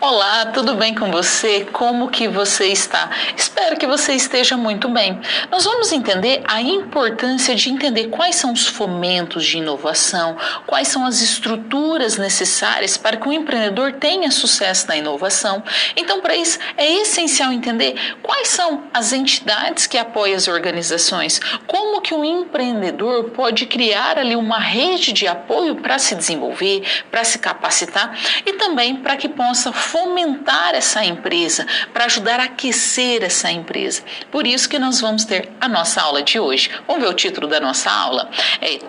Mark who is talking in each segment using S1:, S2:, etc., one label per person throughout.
S1: Olá, tudo bem com você? Como que você está? Espero que você esteja muito bem. Nós vamos entender a importância de entender quais são os fomentos de inovação, quais são as estruturas necessárias para que o empreendedor tenha sucesso na inovação. Então, para isso, é essencial entender quais são as entidades que apoiam as organizações, como que o empreendedor pode criar ali uma rede de apoio para se desenvolver, para se capacitar e também para que possa fomentar essa empresa, para ajudar a aquecer essa empresa. Por isso que nós vamos ter a nossa aula de hoje. Vamos ver o título da nossa aula?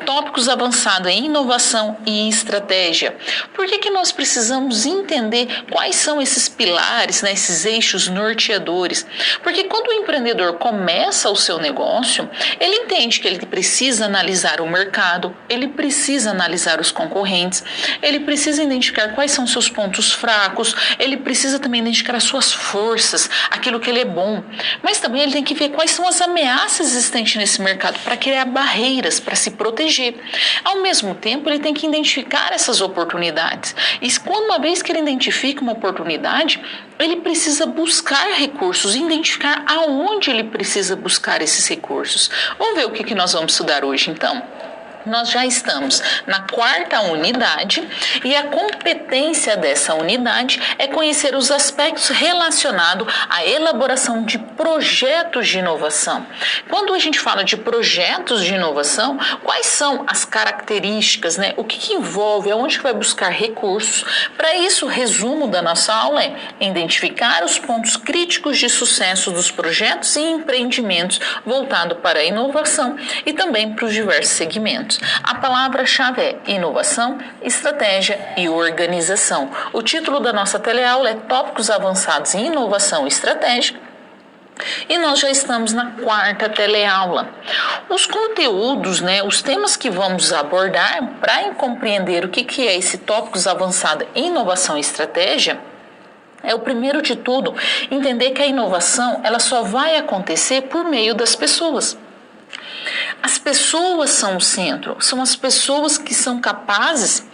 S1: Tópicos avançados em inovação e estratégia. Por que nós precisamos entender quais são esses pilares, né, esses eixos norteadores? Porque quando o empreendedor começa o seu negócio, ele entende que ele precisa analisar o mercado, ele precisa analisar os concorrentes, ele precisa identificar quais são seus pontos fracos, ele precisa também identificar as suas forças, aquilo que ele é bom, mas também ele tem que ver quais são as ameaças existentes nesse mercado para criar barreiras, para se proteger. Ao mesmo tempo, ele tem que identificar essas oportunidades. E quando uma vez que ele identifica uma oportunidade, ele precisa buscar recursos, identificar aonde ele precisa buscar esses recursos. Vamos ver o que nós vamos estudar hoje, então? Nós já estamos na 4ª unidade e a competência dessa unidade é conhecer os aspectos relacionados à elaboração de projetos de inovação. Quando a gente fala de projetos de inovação, quais são as características, né? O que envolve, aonde que vai buscar recursos? Para isso, o resumo da nossa aula é identificar os pontos críticos de sucesso dos projetos e empreendimentos voltados para a inovação e também para os diversos segmentos. A palavra-chave é inovação, estratégia e organização. O título da nossa teleaula é Tópicos avançados em inovação e estratégia. E nós já estamos na 4ª teleaula. Os conteúdos, né, os temas que vamos abordar para compreender o que é esse tópicos avançados em inovação e estratégia, é o primeiro de tudo, entender que a inovação ela só vai acontecer por meio das pessoas. As pessoas são o centro, são as pessoas que são capazes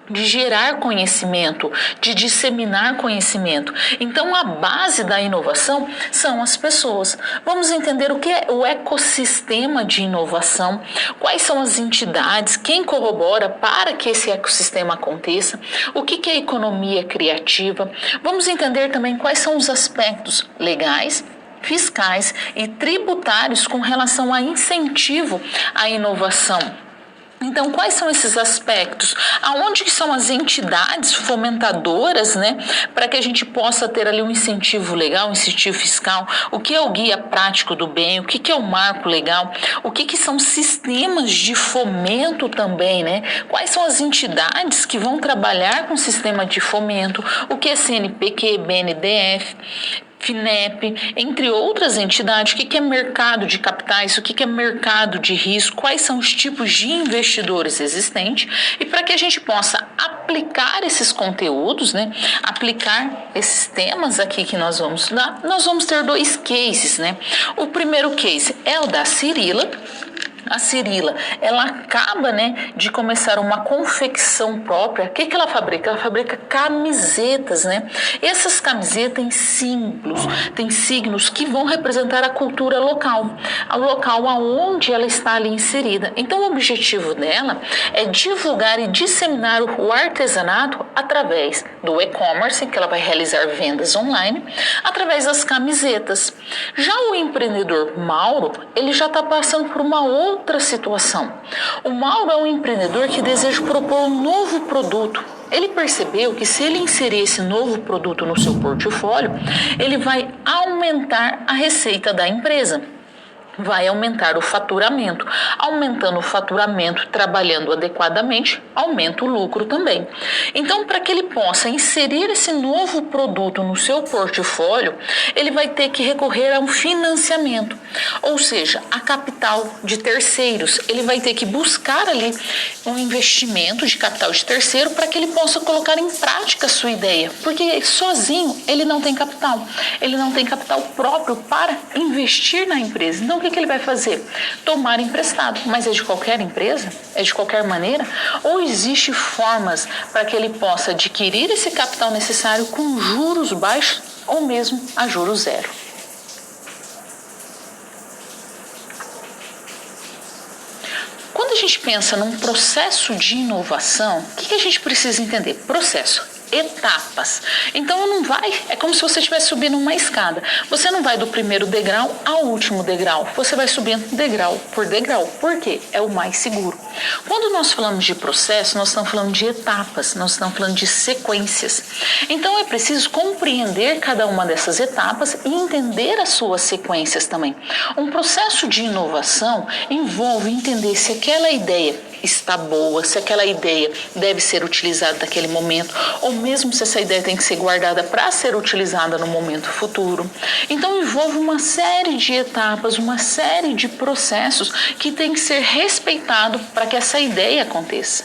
S1: de gerar conhecimento, de disseminar conhecimento. Então, a base da inovação são as pessoas. Vamos entender o que é o ecossistema de inovação, quais são as entidades, quem corrobora para que esse ecossistema aconteça, o que é economia criativa. Vamos entender também quais são os aspectos legais, fiscais e tributários com relação a incentivo à inovação. Então, quais são esses aspectos? Aonde que são as entidades fomentadoras, né, para que a gente possa ter ali um incentivo legal, um incentivo fiscal? O que é o guia prático do bem? O que é o marco legal? O que são sistemas de fomento também, né? Quais são as entidades que vão trabalhar com sistema de fomento? O que é CNPq, BNDES? FINEP, entre outras entidades, o que é mercado de capitais, o que é mercado de risco, quais são os tipos de investidores existentes e para que a gente possa aplicar esses conteúdos, né, aplicar esses temas aqui que nós vamos estudar, nós vamos ter 2 cases, né? O primeiro case é o da Cirila. A Cirila, ela acaba, né, de começar uma confecção própria. O que ela fabrica? Ela fabrica camisetas, né? Essas camisetas têm signos que vão representar a cultura local, o local aonde ela está ali inserida. Então, o objetivo dela é divulgar e disseminar o artesanato através do e-commerce, que ela vai realizar vendas online, através das camisetas. Já o empreendedor Mauro, ele já está passando por uma outra situação. O Mauro é um empreendedor que deseja propor um novo produto. Ele percebeu que se ele inserir esse novo produto no seu portfólio, ele vai aumentar a receita da empresa. Vai aumentar o faturamento. Aumentando o faturamento, trabalhando adequadamente, aumenta o lucro também. Então, para que ele possa inserir esse novo produto no seu portfólio, ele vai ter que recorrer a um financiamento, ou seja, a capital de terceiros. Ele vai ter que buscar ali um investimento de capital de terceiro para que ele possa colocar em prática a sua ideia, porque sozinho ele não tem capital próprio para investir na empresa. Então, que ele vai fazer? Tomar emprestado. Mas é de qualquer empresa? É de qualquer maneira? Ou existe formas para que ele possa adquirir esse capital necessário com juros baixos ou mesmo a juros zero? Quando a gente pensa num processo de inovação, o que a gente precisa entender? Processo. Etapas. Então não vai, é como se você estivesse subindo uma escada. Você não vai do primeiro degrau ao último degrau. Você vai subindo degrau por degrau. Por quê? É o mais seguro. Quando nós falamos de processo, nós estamos falando de etapas, nós estamos falando de sequências. Então é preciso compreender cada uma dessas etapas e entender as suas sequências também. Um processo de inovação envolve entender se aquela ideia está boa, se aquela ideia deve ser utilizada naquele momento, ou mesmo se essa ideia tem que ser guardada para ser utilizada no momento futuro. Então envolve uma série de etapas, uma série de processos que tem que ser respeitado para que essa ideia aconteça,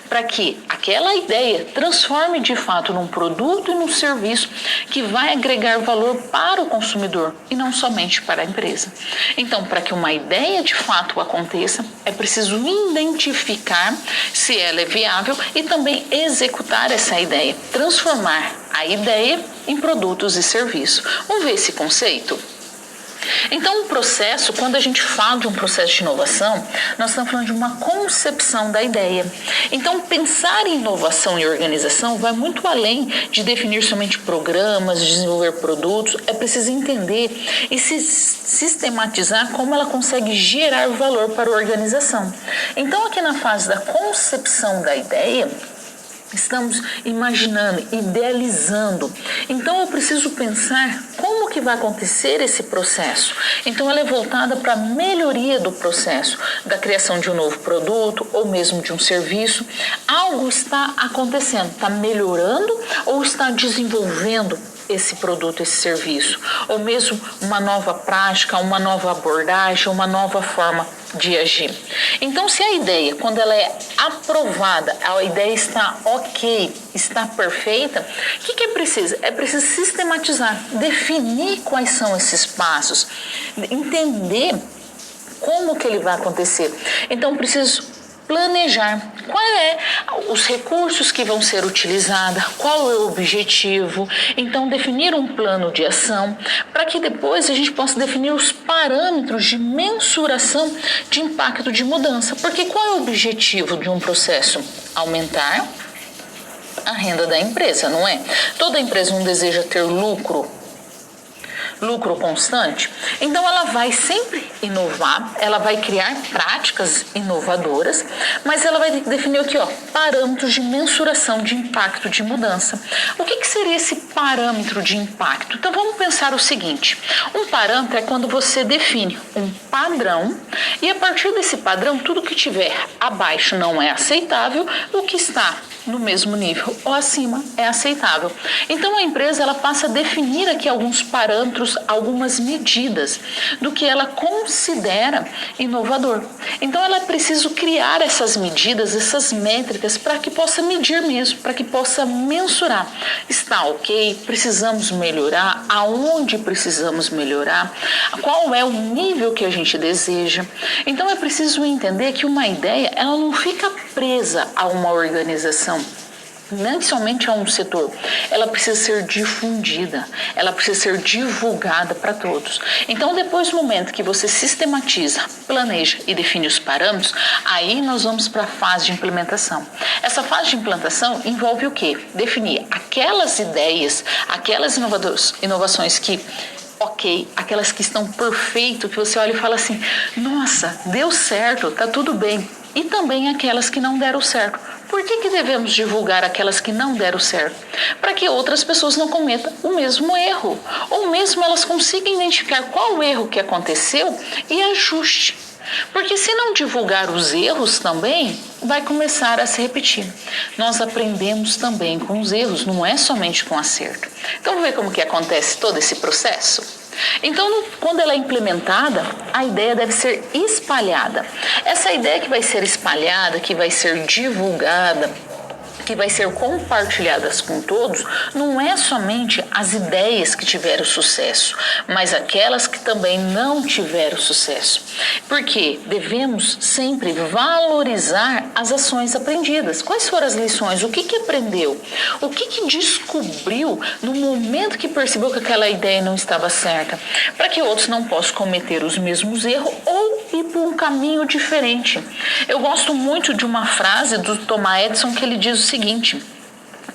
S1: para que aquela ideia transforme de fato num produto e num serviço que vai agregar valor para o consumidor e não somente para a empresa. Então, para que uma ideia de fato aconteça, é preciso identificar se ela é viável e também executar essa ideia, transformar a ideia em produtos e serviços. Vamos ver esse conceito? Então, o processo, quando a gente fala de um processo de inovação, nós estamos falando de uma concepção da ideia. Então, pensar em inovação e organização vai muito além de definir somente programas, desenvolver produtos. É preciso entender e se sistematizar como ela consegue gerar valor para a organização. Então, aqui na fase da concepção da ideia, estamos imaginando, idealizando. Então eu preciso pensar como que vai acontecer esse processo. Então ela é voltada para a melhoria do processo, da criação de um novo produto ou mesmo de um serviço. Algo está acontecendo, está melhorando ou está desenvolvendo esse produto, esse serviço, ou mesmo uma nova prática, uma nova abordagem, uma nova forma de agir. Então, se a ideia, quando ela é aprovada, a ideia está ok, está perfeita, o que é preciso? É preciso sistematizar, definir quais são esses passos, entender como que ele vai acontecer. Então, preciso planejar os recursos que vão ser utilizados, qual é o objetivo. Então, definir um plano de ação para que depois a gente possa definir os parâmetros de mensuração de impacto de mudança. Porque qual é o objetivo de um processo? Aumentar a renda da empresa, não é? Toda empresa não deseja ter lucro constante, então ela vai sempre inovar, ela vai criar práticas inovadoras, mas ela vai definir aqui, parâmetros de mensuração de impacto de mudança. O que seria esse parâmetro de impacto? Então vamos pensar o seguinte: um parâmetro é quando você define um padrão e a partir desse padrão, tudo que tiver abaixo não é aceitável, o que está no mesmo nível ou acima é aceitável. Então a empresa ela passa a definir aqui alguns parâmetros, algumas medidas do que ela considera inovador. Então ela precisa criar essas medidas, essas métricas para que possa medir mesmo, para que possa mensurar. Está ok? Precisamos melhorar? Aonde precisamos melhorar? Qual é o nível que a gente deseja? Então é preciso entender que uma ideia ela não fica presa a uma organização, nem somente a um setor. Ela precisa ser difundida, ela precisa ser divulgada para todos. Então, depois do momento que você sistematiza, planeja e define os parâmetros, aí nós vamos para a fase de implementação. Essa fase de implantação envolve o quê? Definir aquelas ideias, aquelas inovações que aquelas que estão perfeitas, que você olha e fala assim, nossa, deu certo, tá tudo bem. E também aquelas que não deram certo. Por que devemos divulgar aquelas que não deram certo? Para que outras pessoas não cometam o mesmo erro. Ou mesmo elas consigam identificar qual o erro que aconteceu e ajuste. Porque se não divulgar os erros também, vai começar a se repetir. Nós aprendemos também com os erros, não é somente com acerto. Então, vamos ver como que acontece todo esse processo? Então, quando ela é implementada, a ideia deve ser espalhada. Essa ideia que vai ser espalhada, que vai ser divulgada, que vai ser compartilhadas com todos, não é somente as ideias que tiveram sucesso, mas aquelas que também não tiveram sucesso. Porque devemos sempre valorizar as ações aprendidas. Quais foram as lições? O que aprendeu? O que descobriu no momento que percebeu que aquela ideia não estava certa? Para que outros não possam cometer os mesmos erros ou ir por um caminho diferente. Eu gosto muito de uma frase do Thomas Edison que ele diz o seguinte: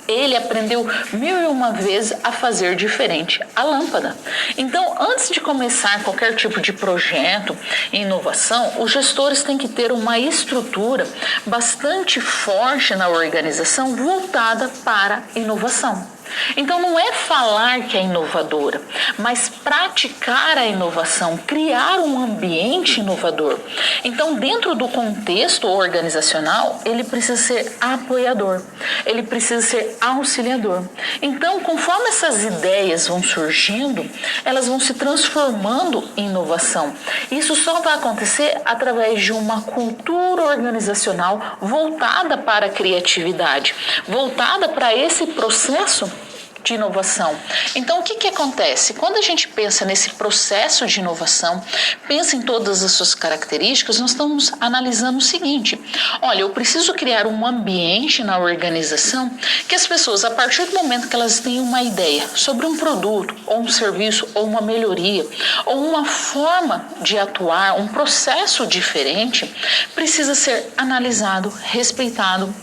S1: ele aprendeu 1001 vezes a fazer diferente a lâmpada. Então, antes de começar qualquer tipo de projeto e inovação, os gestores têm que ter uma estrutura bastante forte na organização voltada para inovação. Então, não é falar que é inovadora, mas praticar a inovação, criar um ambiente inovador. Então, dentro do contexto organizacional, ele precisa ser apoiador, ele precisa ser auxiliador. Então, conforme essas ideias vão surgindo, elas vão se transformando em inovação. Isso só vai acontecer através de uma cultura organizacional voltada para a criatividade, voltada para esse processo de inovação. Então, o que acontece? Quando a gente pensa nesse processo de inovação, pensa em todas as suas características, nós estamos analisando o seguinte: olha, eu preciso criar um ambiente na organização que as pessoas, a partir do momento que elas têm uma ideia sobre um produto, ou um serviço, ou uma melhoria, ou uma forma de atuar, um processo diferente, precisa ser analisado, respeitado,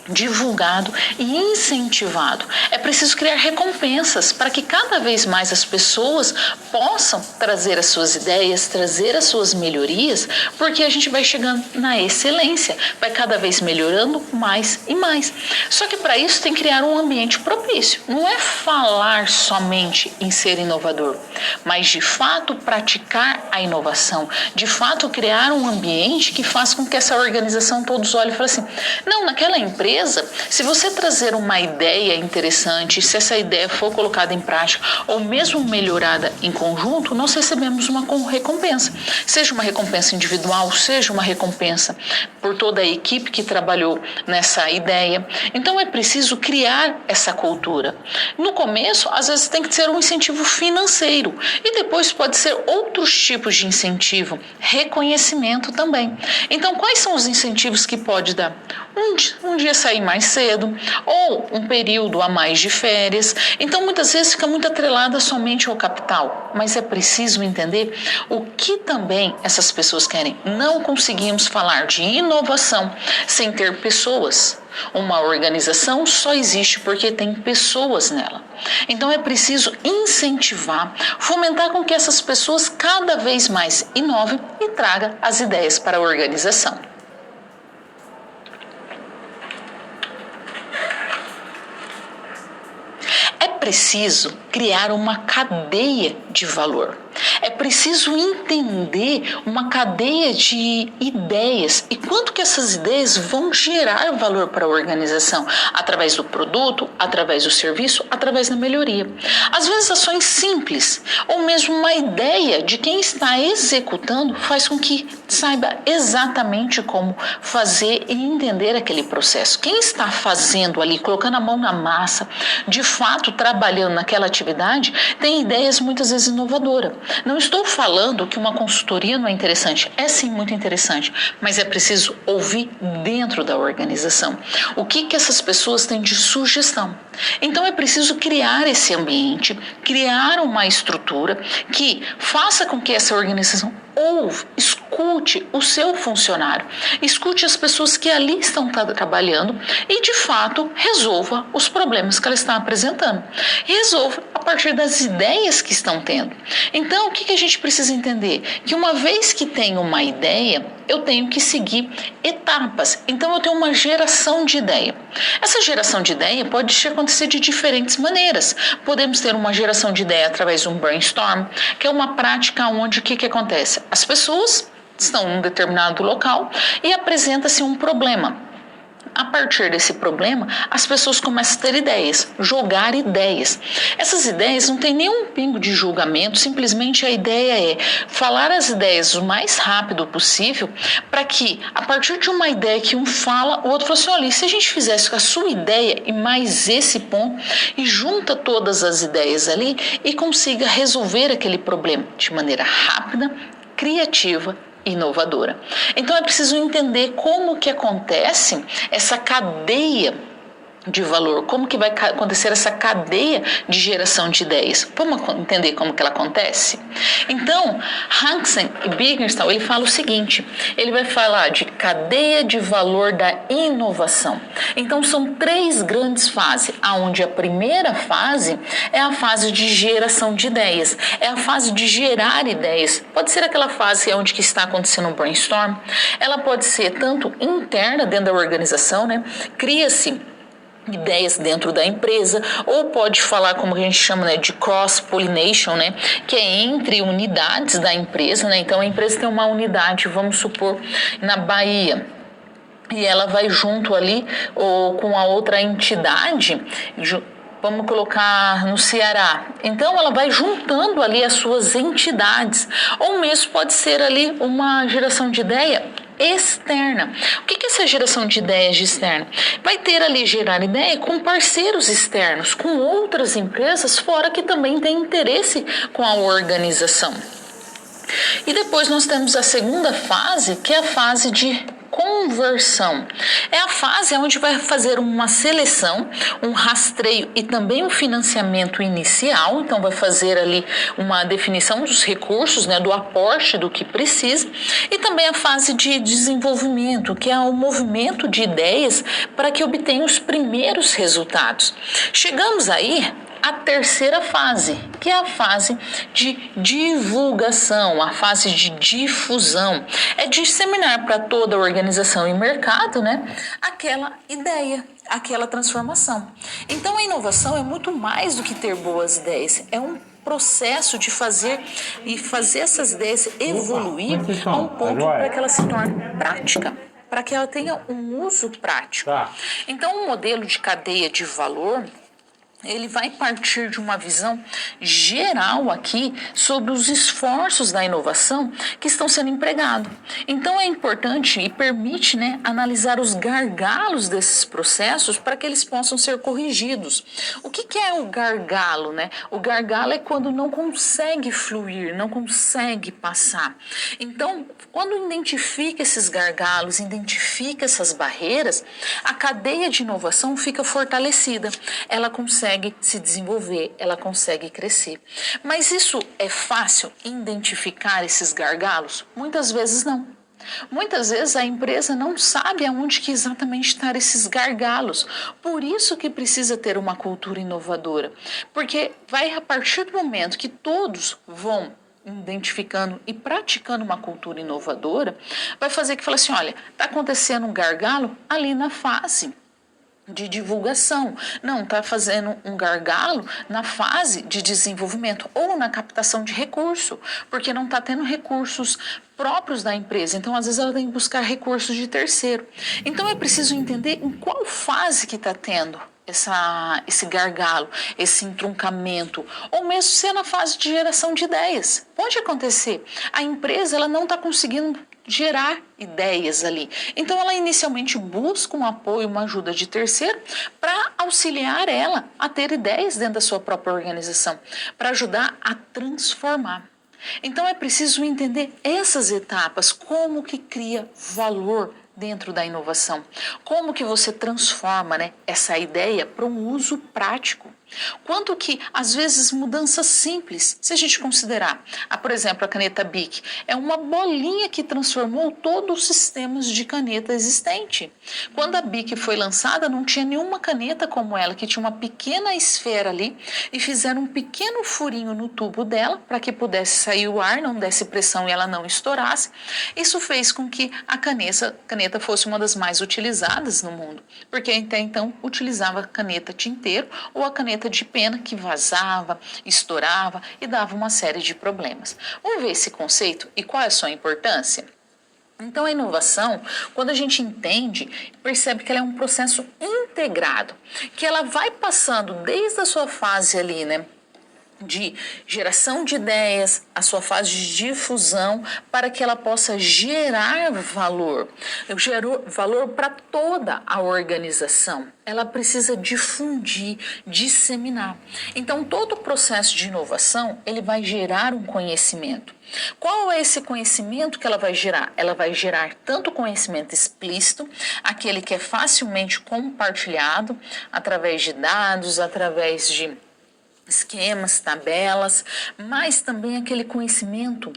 S1: divulgado e incentivado. É preciso criar recompensas para que cada vez mais as pessoas possam trazer as suas ideias, trazer as suas melhorias, porque a gente vai chegando na excelência, vai cada vez melhorando mais e mais. Só que para isso tem que criar um ambiente propício. Não é falar somente em ser inovador, mas de fato praticar a inovação, de fato criar um ambiente que faça com que essa organização todos olhem e falem assim: não, naquela empresa, se você trazer uma ideia interessante, se essa ideia for colocada em prática ou mesmo melhorada em conjunto, nós recebemos uma recompensa. Seja uma recompensa individual, seja uma recompensa por toda a equipe que trabalhou nessa ideia. Então é preciso criar essa cultura. No começo, às vezes tem que ser um incentivo financeiro e depois pode ser outros tipos de incentivo, reconhecimento também. Então, quais são os incentivos que pode dar? Um dia sair mais cedo ou um período a mais de férias. Então, muitas vezes fica muito atrelada somente ao capital, mas é preciso entender o que também essas pessoas querem. Não conseguimos falar de inovação sem ter pessoas. Uma organização só existe porque tem pessoas nela. Então é preciso incentivar, fomentar com que essas pessoas cada vez mais inovem e tragam as ideias para a organização. É preciso criar uma cadeia de valor. É preciso entender uma cadeia de ideias e quanto que essas ideias vão gerar valor para a organização, através do produto, através do serviço, através da melhoria. Às vezes ações simples ou mesmo uma ideia de quem está executando faz com que saiba exatamente como fazer e entender aquele processo. Quem está fazendo ali, colocando a mão na massa, de fato trabalhando naquela atividade, tem ideias muitas vezes inovadoras. Não estou falando que uma consultoria não é interessante, é sim muito interessante, mas é preciso ouvir dentro da organização o que essas pessoas têm de sugestão. Então é preciso criar esse ambiente, criar uma estrutura que faça com que essa organização escute o seu funcionário, escute as pessoas que ali estão trabalhando e de fato resolva os problemas que ela está apresentando. Resolva a partir das ideias que estão tendo. Então, o que a gente precisa entender? Que uma vez que tenho uma ideia, eu tenho que seguir etapas. Então, eu tenho uma geração de ideia. Essa geração de ideia pode acontecer de diferentes maneiras. Podemos ter uma geração de ideia através de um brainstorm, que é uma prática onde o que acontece? As pessoas estão em um determinado local e apresenta-se um problema. a partir desse problema, as pessoas começam a ter ideias, jogar ideias. Essas ideias não tem nenhum pingo de julgamento, simplesmente a ideia é falar as ideias o mais rápido possível, para que, a partir de uma ideia que um fala, o outro fala assim, olha, e se a gente fizesse com a sua ideia e mais esse ponto, e junta todas as ideias ali e consiga resolver aquele problema de maneira rápida, criativa, inovadora. Então é preciso entender como que acontece essa cadeia de valor, como que vai acontecer essa cadeia de geração de ideias. Vamos entender como que ela acontece? Então, Hansen e Biggerstahl, ele fala o seguinte, ele vai falar de cadeia de valor da inovação. Então, são 3 grandes fases, onde a primeira fase é a fase de geração de ideias, é a fase de gerar ideias. Pode ser aquela fase onde que está acontecendo um brainstorm, ela pode ser tanto interna dentro da organização, né? Cria-se ideias dentro da empresa, ou pode falar como a gente chama, né, de cross-pollination, né, que é entre unidades da empresa, né, então a empresa tem uma unidade, vamos supor, na Bahia, e ela vai junto ali ou com a outra entidade, vamos colocar no Ceará. Então, ela vai juntando ali as suas entidades, ou mesmo pode ser ali uma geração de ideia externa. O que é essa geração de ideias externa? Vai ter ali gerar ideia com parceiros externos, com outras empresas fora que também têm interesse com a organização. E depois nós temos a segunda fase, que é a fase de conversão. É a fase onde vai fazer uma seleção, um rastreio e também um financiamento inicial. Então vai fazer ali uma definição dos recursos, né, do aporte do que precisa, e também a fase de desenvolvimento, que é o movimento de ideias para que obtenha os primeiros resultados. Chegamos aí a terceira fase, que é a fase de divulgação, a fase de difusão. É disseminar para toda a organização e mercado, né, aquela ideia, aquela transformação. Então a inovação é muito mais do que ter boas ideias, é um processo de fazer essas ideias evoluir a um ponto para que ela se torne prática, para que ela tenha um uso prático. Então o modelo de cadeia de valor, ele vai partir de uma visão geral aqui sobre os esforços da inovação que estão sendo empregados. Então é importante e permite, né, analisar os gargalos desses processos para que eles possam ser corrigidos. O que é o gargalo, né? O gargalo é quando não consegue fluir, não consegue passar. Então, quando identifica esses gargalos, identifica essas barreiras, a cadeia de inovação fica fortalecida. Ela consegue se desenvolver, ela consegue crescer. Mas isso é fácil identificar esses gargalos? Muitas vezes não. Muitas vezes a empresa não sabe aonde que exatamente estão esses gargalos. Por isso que precisa ter uma cultura inovadora. Porque vai a partir do momento que todos vão identificando e praticando uma cultura inovadora, vai fazer que fale assim, olha, está acontecendo um gargalo ali na fase de divulgação, não, está fazendo um gargalo na fase de desenvolvimento ou na captação de recurso, porque não está tendo recursos próprios da empresa, então às vezes ela tem que buscar recursos de terceiro. Então é preciso entender em qual fase que está tendo esse gargalo, esse entroncamento, ou mesmo ser na fase de geração de ideias. Pode acontecer, a empresa ela não está conseguindo gerar ideias ali. Então ela inicialmente busca um apoio, uma ajuda de terceiro para auxiliar ela a ter ideias dentro da sua própria organização, para ajudar a transformar. Então é preciso entender essas etapas, como que cria valor dentro da inovação, como que você transforma, né, essa ideia para um uso prático. Quanto que, às vezes, mudanças simples, se a gente considerar, por exemplo, a caneta Bic, é uma bolinha que transformou todos os sistemas de caneta existente. Quando a Bic foi lançada, não tinha nenhuma caneta como ela, que tinha uma pequena esfera ali, e fizeram um pequeno furinho no tubo dela, para que pudesse sair o ar, não desse pressão e ela não estourasse. Isso fez com que a caneta fosse uma das mais utilizadas no mundo, porque até então utilizava a caneta tinteiro ou a caneta de pena que vazava, estourava e dava uma série de problemas. Vamos ver esse conceito e qual é a sua importância? Então, a inovação, quando a gente entende, percebe que ela é um processo integrado, que ela vai passando desde a sua fase ali, né, de geração de ideias, a sua fase de difusão, para que ela possa gerar valor. Gerou valor para toda a organização. Ela precisa difundir, disseminar. Então, todo o processo de inovação, ele vai gerar um conhecimento. Qual é esse conhecimento que ela vai gerar? Ela vai gerar tanto conhecimento explícito, aquele que é facilmente compartilhado, através de dados, através de esquemas, tabelas, mas também aquele conhecimento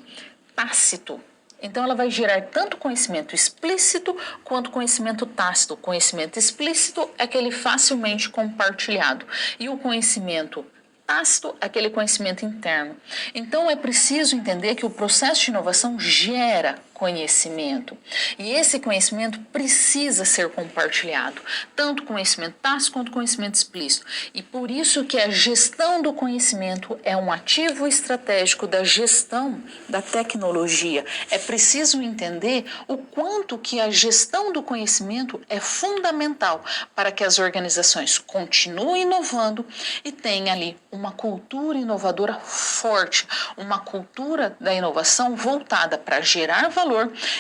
S1: tácito. Então, ela vai gerar tanto conhecimento explícito quanto conhecimento tácito. O conhecimento explícito é aquele facilmente compartilhado e o conhecimento tácito é aquele conhecimento interno. Então, é preciso entender que o processo de inovação gera conhecimento. E esse conhecimento precisa ser compartilhado, tanto conhecimento tácito quanto conhecimento explícito. E por isso que a gestão do conhecimento é um ativo estratégico da gestão da tecnologia. É preciso entender o quanto que a gestão do conhecimento é fundamental para que as organizações continuem inovando e tenham ali uma cultura inovadora forte, uma cultura da inovação voltada para gerar valor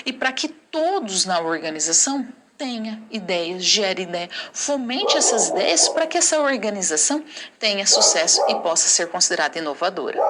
S1: e para que todos na organização tenha ideias, gere ideias, fomente essas ideias para que essa organização tenha sucesso e possa ser considerada inovadora.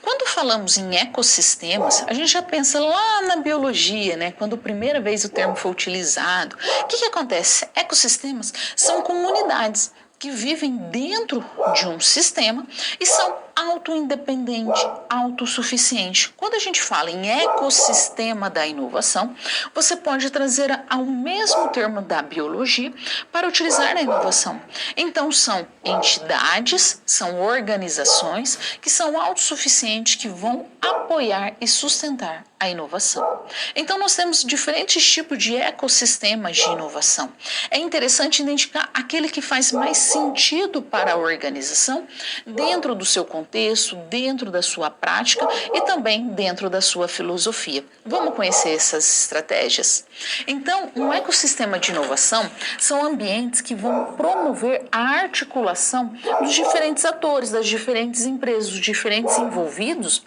S1: Quando falamos em ecossistemas, a gente já pensa lá na biologia, né? Quando a primeira vez o termo foi utilizado. O que acontece? Ecossistemas são comunidades que vivem dentro de um sistema e são auto-independentes, autossuficientes. Quando a gente fala em ecossistema da inovação, você pode trazer ao mesmo termo da biologia para utilizar a inovação. Então, são entidades, são organizações que são autossuficientes, que vão apoiar e sustentar a inovação. Então, nós temos diferentes tipos de ecossistemas de inovação. É interessante identificar aquele que faz mais sentido para a organização dentro do seu contexto, dentro da sua prática e também dentro da sua filosofia. Vamos conhecer essas estratégias? Então, um ecossistema de inovação são ambientes que vão promover a articulação dos diferentes atores, das diferentes empresas, dos diferentes envolvidos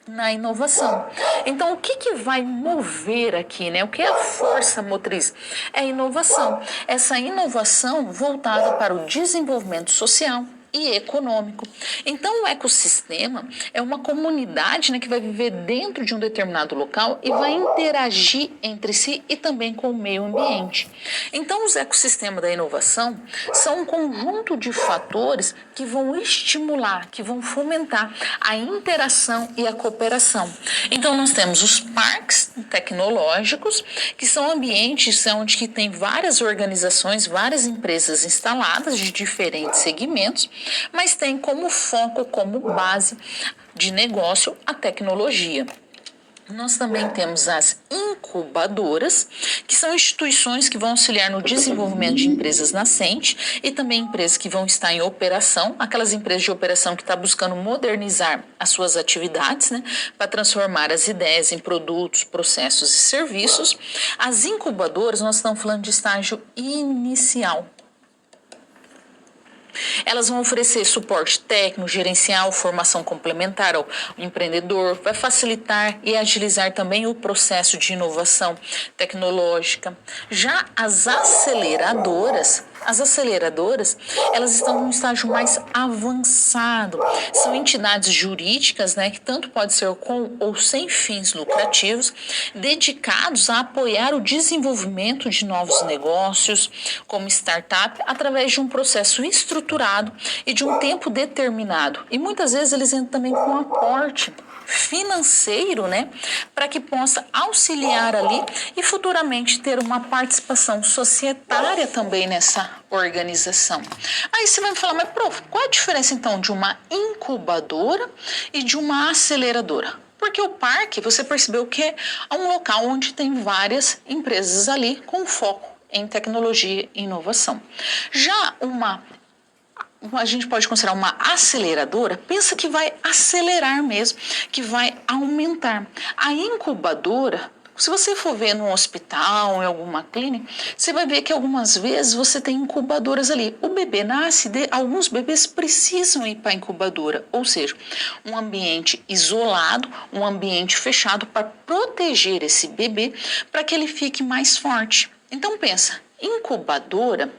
S1: na inovação. Então, o que vai mover aqui, né? O que é a força motriz? É a inovação. Essa inovação voltada para o desenvolvimento social e econômico. Então, o ecossistema é uma comunidade, né, que vai viver dentro de um determinado local e vai interagir entre si e também com o meio ambiente. Então, os ecossistemas da inovação são um conjunto de fatores que vão estimular, que vão fomentar a interação e a cooperação. Então, nós temos os parques tecnológicos, que são ambientes onde que tem várias organizações, várias empresas instaladas de diferentes segmentos, mas tem como foco, como base de negócio, a tecnologia. Nós também temos as incubadoras, que são instituições que vão auxiliar no desenvolvimento de empresas nascentes e também empresas que vão estar em operação, aquelas empresas de operação que estão buscando modernizar as suas atividades, né, para transformar as ideias em produtos, processos e serviços. As incubadoras, nós estamos falando de estágio inicial. Elas vão oferecer suporte técnico, gerencial, formação complementar ao empreendedor, vai facilitar e agilizar também o processo de inovação tecnológica. Já as aceleradoras, elas estão num estágio mais avançado. São entidades jurídicas, né, que tanto pode ser com ou sem fins lucrativos, dedicados a apoiar o desenvolvimento de novos negócios, como startup, através de um processo estruturado e de um tempo determinado. E muitas vezes eles entram também com um aporte financeiro, né, para que possa auxiliar ali e futuramente ter uma participação societária também nessa organização. Aí você vai me falar, mas prof, qual a diferença então de uma incubadora e de uma aceleradora? Porque o parque, você percebeu que é um local onde tem várias empresas ali com foco em tecnologia e inovação. Já uma a gente pode considerar uma aceleradora, pensa que vai acelerar mesmo, que vai aumentar. A incubadora, se você for ver num hospital, em alguma clínica, você vai ver que algumas vezes você tem incubadoras ali. O bebê nasce, alguns bebês precisam ir para a incubadora, ou seja, um ambiente isolado, um ambiente fechado para proteger esse bebê, para que ele fique mais forte. Então pensa, incubadora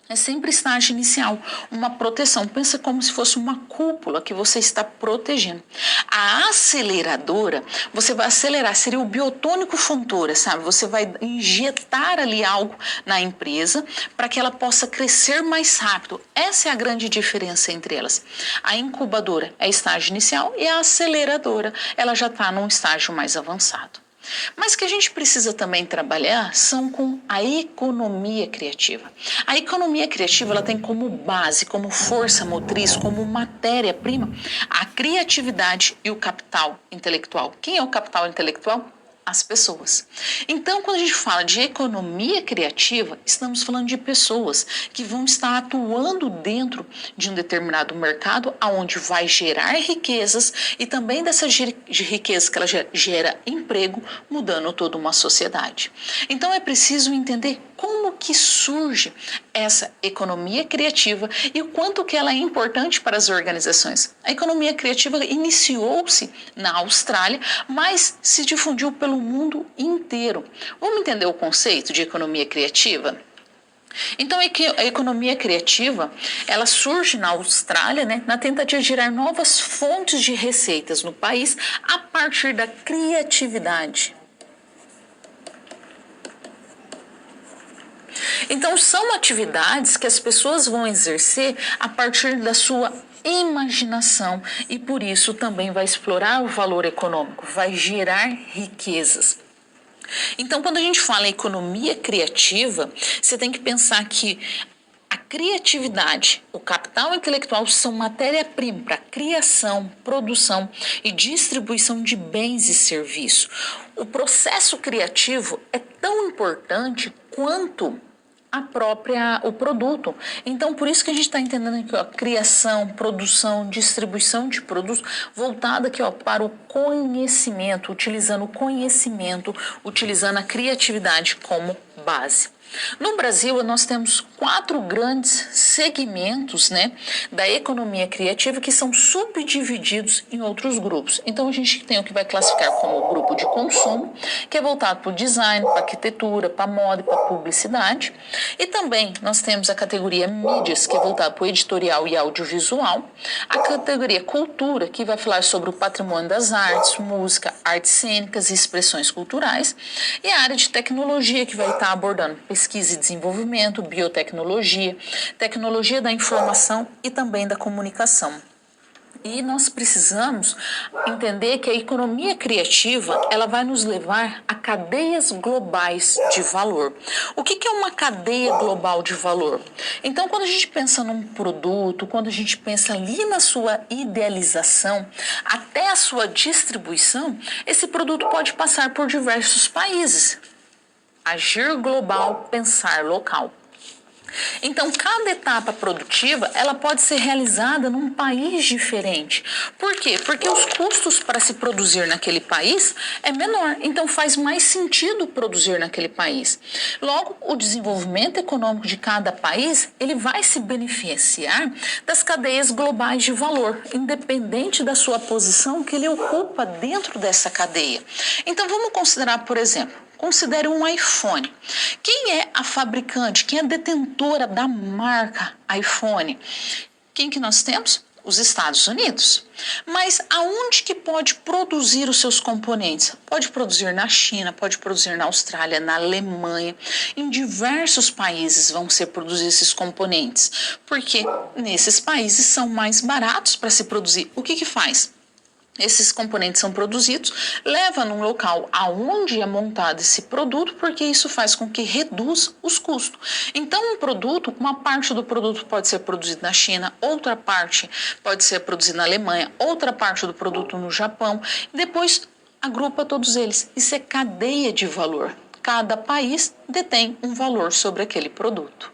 S1: é sempre estágio inicial, uma proteção. Pensa como se fosse uma cúpula que você está protegendo. A aceleradora, você vai acelerar, seria o biotônico fontora, sabe? Você vai injetar ali algo na empresa para que ela possa crescer mais rápido. Essa é a grande diferença entre elas. A incubadora é estágio inicial e a aceleradora, ela já está num estágio mais avançado. Mas que a gente precisa também trabalhar são com a economia criativa. A economia criativa ela tem como base, como força motriz, como matéria-prima, a criatividade e o capital intelectual. Quem é o capital intelectual? As pessoas. Então, quando a gente fala de economia criativa, estamos falando de pessoas que vão estar atuando dentro de um determinado mercado, aonde vai gerar riquezas e também dessa riqueza que ela gera emprego, mudando toda uma sociedade. Então, é preciso entender como que surge essa economia criativa e o quanto que ela é importante para as organizações. A economia criativa iniciou-se na Austrália, mas se difundiu pelo mundo inteiro. Vamos entender o conceito de economia criativa? Então, a economia criativa, ela surge na Austrália, né, na tentativa de gerar novas fontes de receitas no país a partir da criatividade. Então, são atividades que as pessoas vão exercer a partir da sua imaginação e por isso também vai explorar o valor econômico, vai gerar riquezas. Então, quando a gente fala em economia criativa, você tem que pensar que a criatividade, o capital intelectual são matéria-prima para criação, produção e distribuição de bens e serviços. O processo criativo é tão importante quanto o produto. Então, por isso que a gente está entendendo aqui, ó, criação, produção, distribuição de produtos voltada aqui, ó, para o conhecimento, utilizando o conhecimento, utilizando a criatividade como base. No Brasil, nós temos 4 grandes segmentos, né, da economia criativa que são subdivididos em outros grupos. Então, a gente tem o que vai classificar como o grupo de consumo, que é voltado para o design, para a arquitetura, para a moda e para a publicidade. E também nós temos a categoria mídias, que é voltada para o editorial e audiovisual. A categoria cultura, que vai falar sobre o patrimônio das artes, música, artes cênicas e expressões culturais. E a área de tecnologia, que vai estar abordando pesquisa e desenvolvimento, biotecnologia, tecnologia da informação e também da comunicação. E nós precisamos entender que a economia criativa ela vai nos levar a cadeias globais de valor. O que é uma cadeia global de valor? Então, quando a gente pensa num produto, quando a gente pensa ali na sua idealização, até a sua distribuição, esse produto pode passar por diversos países. Agir global, pensar local. Então, cada etapa produtiva, ela pode ser realizada num país diferente. Por quê? Porque os custos para se produzir naquele país é menor, então faz mais sentido produzir naquele país. Logo, o desenvolvimento econômico de cada país, ele vai se beneficiar das cadeias globais de valor, independente da sua posição que ele ocupa dentro dessa cadeia. Então, vamos considerar, por exemplo, considere um iPhone. Quem é a fabricante? Quem é a detentora da marca iPhone? Quem que nós temos? Os Estados Unidos. Mas aonde que pode produzir os seus componentes? Pode produzir na China, pode produzir na Austrália, na Alemanha. Em diversos países vão ser produzidos esses componentes, porque nesses países são mais baratos para se produzir. O que faz? Esses componentes são produzidos, leva num local aonde é montado esse produto, porque isso faz com que reduza os custos. Então, uma parte do produto pode ser produzido na China, outra parte pode ser produzida na Alemanha, outra parte do produto no Japão, e depois agrupa todos eles. Isso é cadeia de valor. Cada país detém um valor sobre aquele produto.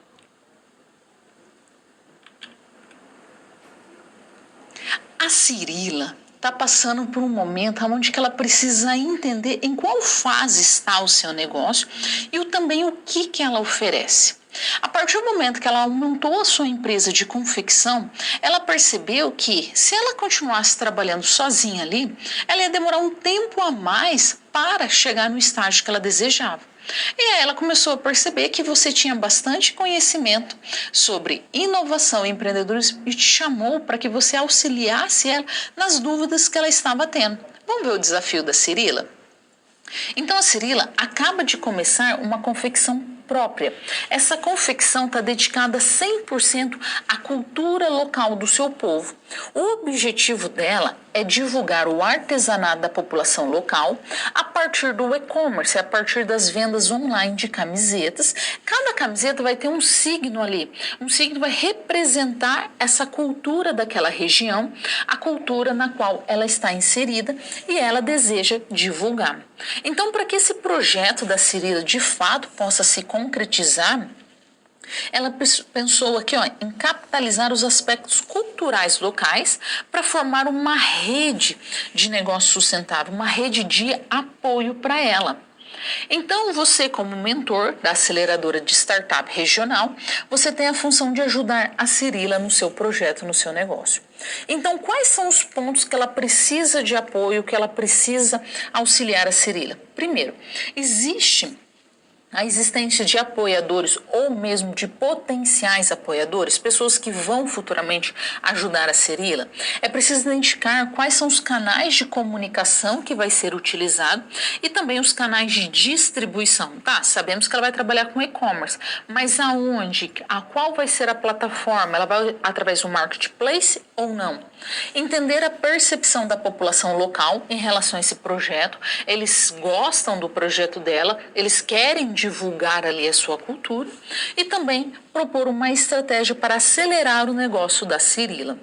S1: Cirila está passando por um momento onde que ela precisa entender em qual fase está o seu negócio e também o que ela oferece. A partir do momento que ela aumentou a sua empresa de confecção, ela percebeu que se ela continuasse trabalhando sozinha ali, ela ia demorar um tempo a mais para chegar no estágio que ela desejava. E aí ela começou a perceber que você tinha bastante conhecimento sobre inovação e empreendedorismo e te chamou para que você auxiliasse ela nas dúvidas que ela estava tendo. Vamos ver o desafio da Cirila? Então a Cirila acaba de começar uma confecção própria. Essa confecção está dedicada 100% à cultura local do seu povo. O objetivo dela é divulgar o artesanato da população local a partir do e-commerce, a partir das vendas online de camisetas. Cada camiseta vai ter um signo ali. Um signo vai representar essa cultura daquela região, a cultura na qual ela está inserida e ela deseja divulgar. Então, para que esse projeto da Cirila de fato possa se concretizar, ela pensou aqui em capitalizar os aspectos culturais locais para formar uma rede de negócio sustentável, uma rede de apoio para ela. Então, você como mentor da aceleradora de startup regional, você tem a função de ajudar a Cirila no seu projeto, no seu negócio. Então, quais são os pontos que ela precisa de apoio, que ela precisa auxiliar a Cirila? Primeiro, existe a existência de apoiadores ou mesmo de potenciais apoiadores, pessoas que vão futuramente ajudar a Cirila. É preciso identificar quais são os canais de comunicação que vai ser utilizado e também os canais de distribuição. Tá, sabemos que ela vai trabalhar com e-commerce, mas aonde? Qual vai ser a plataforma? Ela vai através do marketplace ou não? Entender a percepção da população local em relação a esse projeto. Eles gostam do projeto dela, eles querem divulgar ali a sua cultura e também propor uma estratégia para acelerar o negócio da Cirila.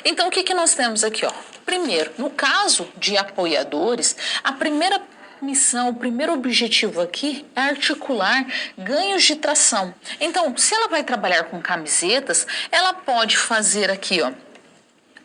S1: Então, o que nós temos aqui? Primeiro, no caso de apoiadores, a primeira missão, o primeiro objetivo aqui é articular ganhos de tração. Então, se ela vai trabalhar com camisetas, ela pode fazer aqui,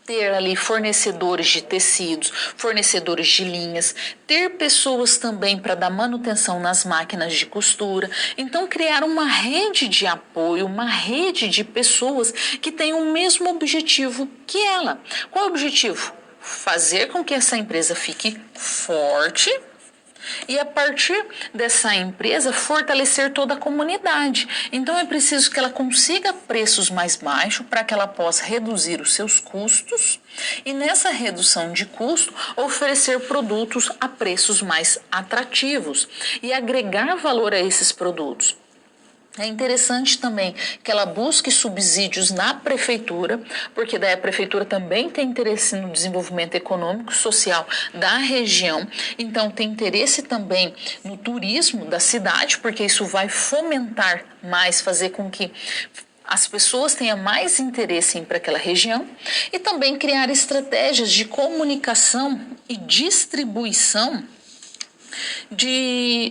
S1: ter ali fornecedores de tecidos, fornecedores de linhas, ter pessoas também para dar manutenção nas máquinas de costura. Então, criar uma rede de apoio, uma rede de pessoas que tenham o mesmo objetivo que ela. Qual é o objetivo? Fazer com que essa empresa fique forte e a partir dessa empresa fortalecer toda a comunidade. Então é preciso que ela consiga preços mais baixos para que ela possa reduzir os seus custos e nessa redução de custo oferecer produtos a preços mais atrativos e agregar valor a esses produtos. É interessante também que ela busque subsídios na prefeitura, porque daí a prefeitura também tem interesse no desenvolvimento econômico, social da região, então tem interesse também no turismo da cidade, porque isso vai fomentar mais, fazer com que as pessoas tenham mais interesse em ir para aquela região e também criar estratégias de comunicação e distribuição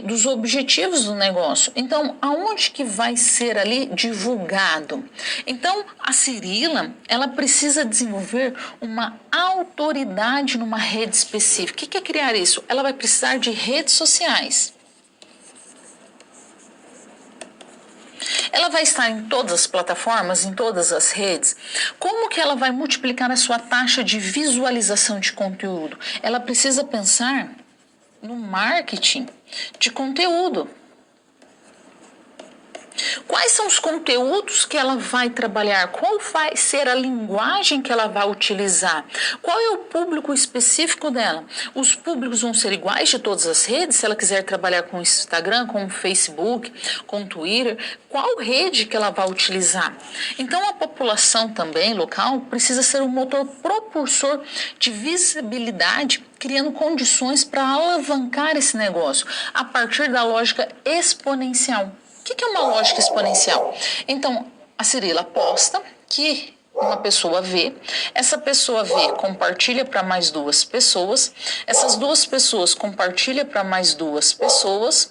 S1: dos objetivos do negócio. Então, aonde que vai ser ali divulgado? Então, a Cirila, ela precisa desenvolver uma autoridade numa rede específica. O que é criar isso? Ela vai precisar de redes sociais. Ela vai estar em todas as plataformas, em todas as redes. Como que ela vai multiplicar a sua taxa de visualização de conteúdo? Ela precisa pensar no marketing de conteúdo. Quais são os conteúdos que ela vai trabalhar? Qual vai ser a linguagem que ela vai utilizar? Qual é o público específico dela? Os públicos vão ser iguais de todas as redes? Se ela quiser trabalhar com Instagram, com Facebook, com Twitter, qual rede que ela vai utilizar? Então, a população também local precisa ser um motor propulsor de visibilidade, criando condições para alavancar esse negócio a partir da lógica exponencial. O que é uma lógica exponencial? Então, a Cirila aposta que uma pessoa vê, essa pessoa vê, compartilha para mais duas pessoas, essas duas pessoas compartilham para mais duas pessoas,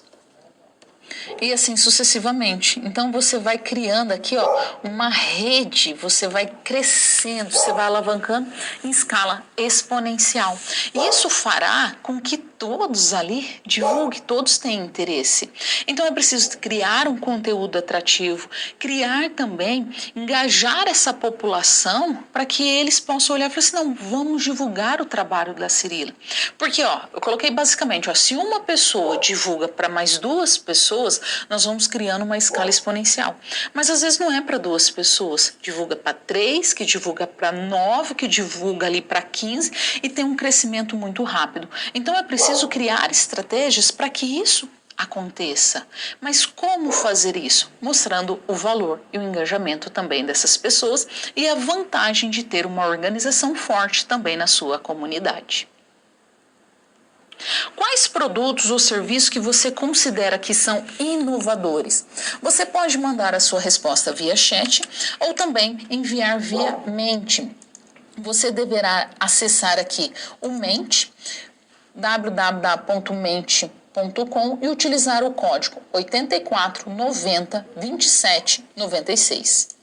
S1: E assim sucessivamente. Então você vai criando aqui, ó, uma rede, você vai crescendo, você vai alavancando em escala exponencial. E isso fará com que todos ali divulguem, todos tenham interesse. Então é preciso criar um conteúdo atrativo, criar também, engajar essa população para que eles possam olhar e falar assim, não, vamos divulgar o trabalho da Cirila. Porque, ó, eu coloquei basicamente, ó, se uma pessoa divulga para mais duas pessoas, nós vamos criando uma escala exponencial. Mas às vezes não é para duas pessoas, divulga para 3, que divulga para 9, que divulga ali para 15 e tem um crescimento muito rápido. Então é preciso criar estratégias para que isso aconteça. Mas como fazer isso? Mostrando o valor e o engajamento também dessas pessoas e a vantagem de ter uma organização forte também na sua comunidade. Quais produtos ou serviços que você considera que são inovadores? Você pode mandar a sua resposta via chat ou também enviar via mente. Você deverá acessar aqui o Mente, www.mente.com e utilizar o código 84 90 27 96.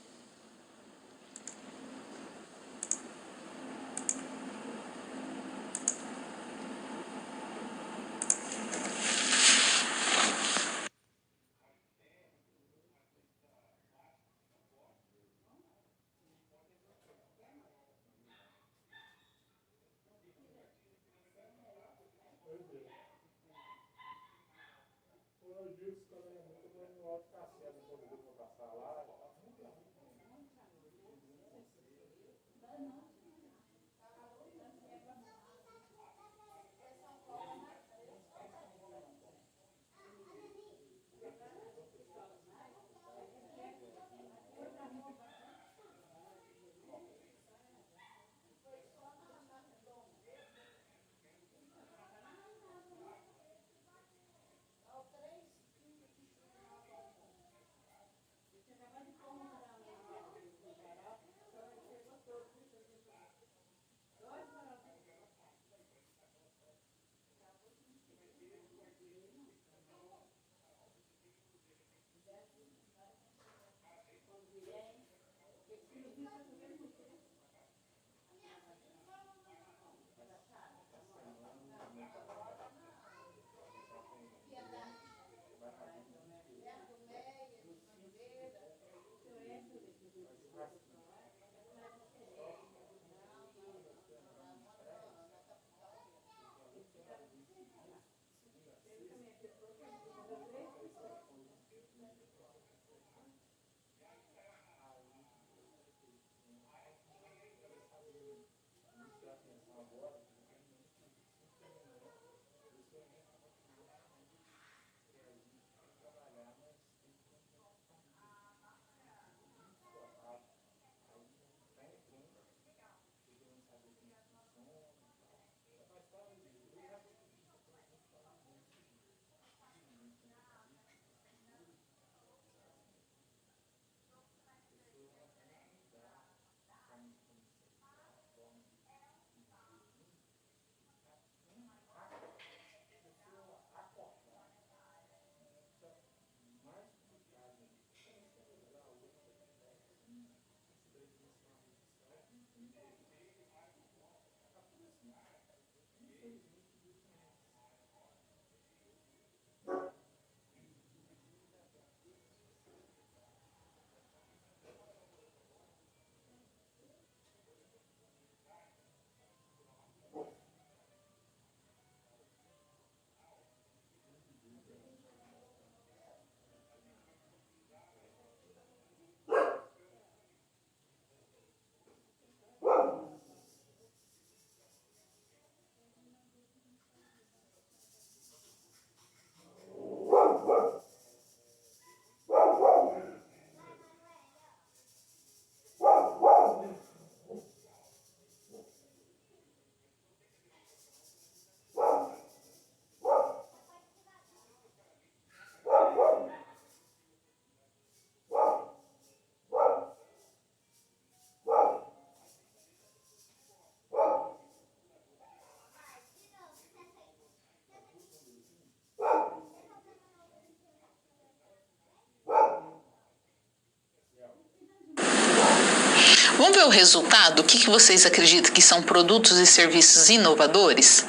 S1: Vamos ver o resultado? O que vocês acreditam que são produtos e serviços inovadores?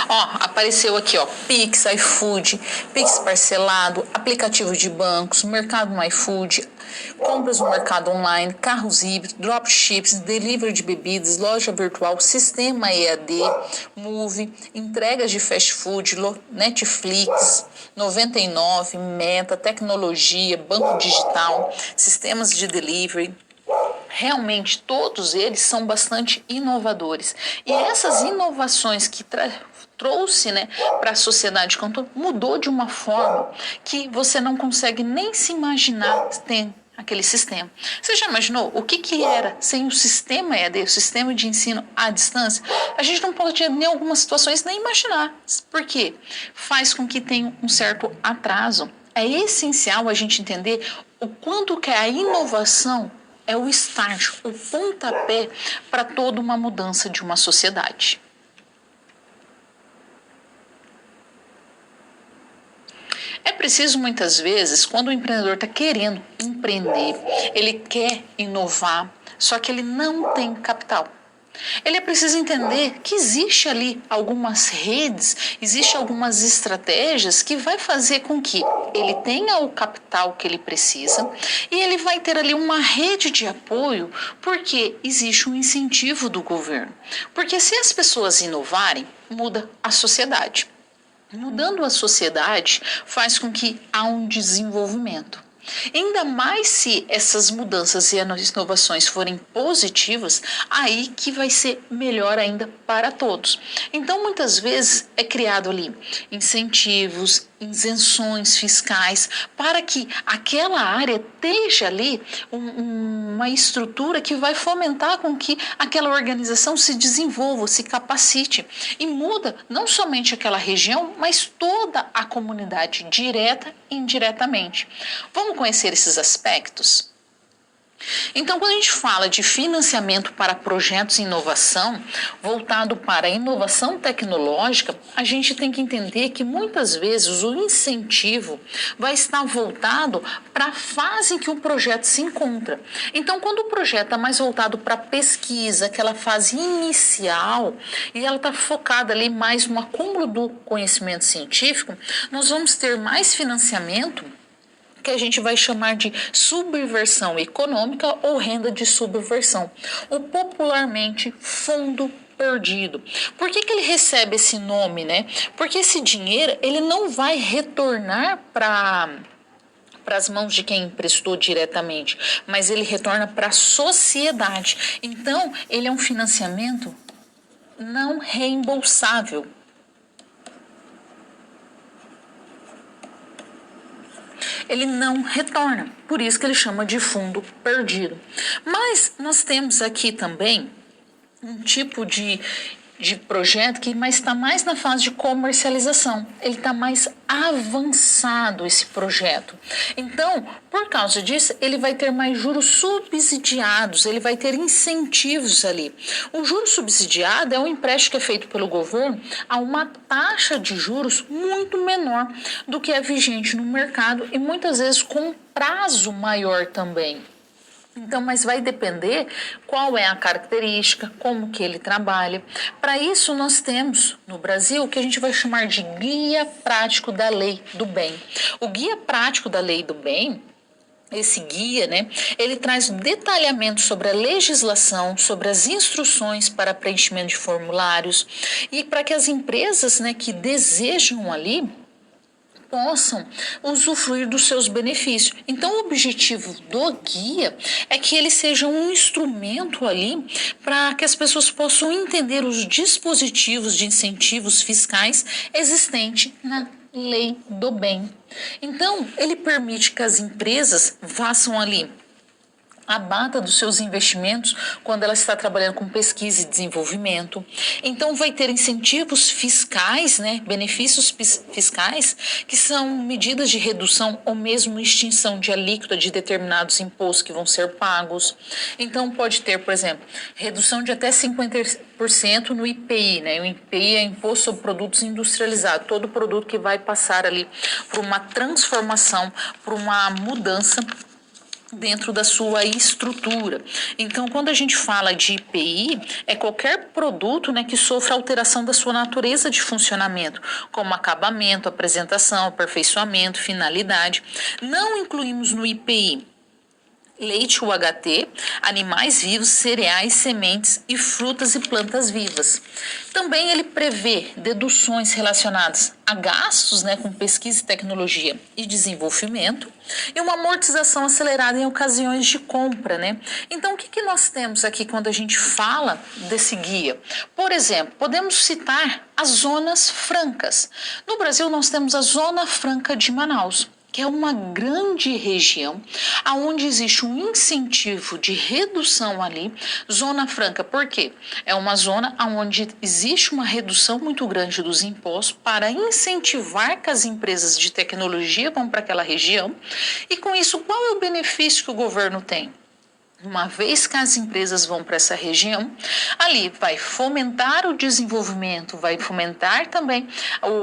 S1: Apareceu aqui, Pix, iFood, Pix parcelado, aplicativo de bancos, mercado no iFood, compras no mercado online, carros híbridos, dropships, delivery de bebidas, loja virtual, sistema EAD, Move, entregas de fast food, Netflix, 99, Meta, tecnologia, banco digital, sistemas de delivery. Realmente todos eles são bastante inovadores. E essas inovações que trouxe para a sociedade mudou de uma forma que você não consegue nem se imaginar tem aquele sistema. Você já imaginou o que era sem o sistema EAD, o sistema de ensino à distância? A gente não pode, em algumas situações, nem imaginar. Por quê? Faz com que tenha um certo atraso. É essencial a gente entender o quanto que a inovação é o start, o pontapé para toda uma mudança de uma sociedade. É preciso muitas vezes, quando o empreendedor está querendo empreender, ele quer inovar, só que ele não tem capital. Ele precisa entender que existe ali algumas redes, existe algumas estratégias que vai fazer com que ele tenha o capital que ele precisa e ele vai ter ali uma rede de apoio porque existe um incentivo do governo. Porque se as pessoas inovarem, muda a sociedade. Mudando a sociedade faz com que há um desenvolvimento. Ainda mais se essas mudanças e as inovações forem positivas, aí que vai ser melhor ainda para todos. Então, muitas vezes é criado ali incentivos, isenções fiscais, para que aquela área esteja ali uma estrutura que vai fomentar com que aquela organização se desenvolva, se capacite e muda não somente aquela região, mas toda a comunidade, direta e indiretamente. Vamos conhecer esses aspectos? Então, quando a gente fala de financiamento para projetos de inovação, voltado para a inovação tecnológica, a gente tem que entender que muitas vezes o incentivo vai estar voltado para a fase em que o projeto se encontra. Então, quando o projeto está mais voltado para a pesquisa, aquela fase inicial, e ela está focada ali mais no acúmulo do conhecimento científico, nós vamos ter mais financiamento que a gente vai chamar de subversão econômica ou renda de subversão, ou popularmente fundo perdido. Por que ele recebe esse nome, Porque esse dinheiro ele não vai retornar para as mãos de quem emprestou diretamente, mas ele retorna para a sociedade. Então, ele é um financiamento não reembolsável. Ele não retorna, por isso que ele chama de fundo perdido. Mas nós temos aqui também um tipo de projeto que está mais na fase de comercialização. Ele está mais avançado, esse projeto. Então, por causa disso, ele vai ter mais juros subsidiados, ele vai ter incentivos ali. O juro subsidiado é um empréstimo que é feito pelo governo a uma taxa de juros muito menor do que é vigente no mercado e muitas vezes com prazo maior também. Então, mas vai depender qual é a característica, como que ele trabalha. Para isso, nós temos no Brasil o que a gente vai chamar de Guia Prático da Lei do Bem. O Guia Prático da Lei do Bem, esse guia, ele traz detalhamento sobre a legislação, sobre as instruções para preenchimento de formulários e para que as empresas, que desejam ali possam usufruir dos seus benefícios. Então, o objetivo do guia é que ele seja um instrumento ali para que as pessoas possam entender os dispositivos de incentivos fiscais existentes na Lei do Bem. Então, ele permite que as empresas façam ali a bata dos seus investimentos quando ela está trabalhando com pesquisa e desenvolvimento. Então, vai ter incentivos fiscais, benefícios fiscais, que são medidas de redução ou mesmo extinção de alíquota de determinados impostos que vão ser pagos. Então, pode ter, por exemplo, redução de até 50% no IPI, O IPI é Imposto sobre Produtos Industrializados, todo produto que vai passar ali por uma transformação, por uma mudança dentro da sua estrutura. Então, quando a gente fala de IPI, é qualquer produto, né, que sofra alteração da sua natureza de funcionamento, como acabamento, apresentação, aperfeiçoamento, finalidade. Não incluímos no IPI leite UHT, animais vivos, cereais, sementes e frutas e plantas vivas. Também ele prevê deduções relacionadas a gastos, né, com pesquisa, tecnologia e desenvolvimento e uma amortização acelerada em ocasiões de compra, né? Então, o que nós temos aqui quando a gente fala desse guia? Por exemplo, podemos citar as zonas francas. No Brasil, nós temos a Zona Franca de Manaus, que é uma grande região onde existe um incentivo de redução ali. Zona Franca, por quê? É uma zona onde existe uma redução muito grande dos impostos para incentivar que as empresas de tecnologia vão para aquela região. E com isso, qual é o benefício que o governo tem? Uma vez que as empresas vão para essa região, ali vai fomentar o desenvolvimento, vai fomentar também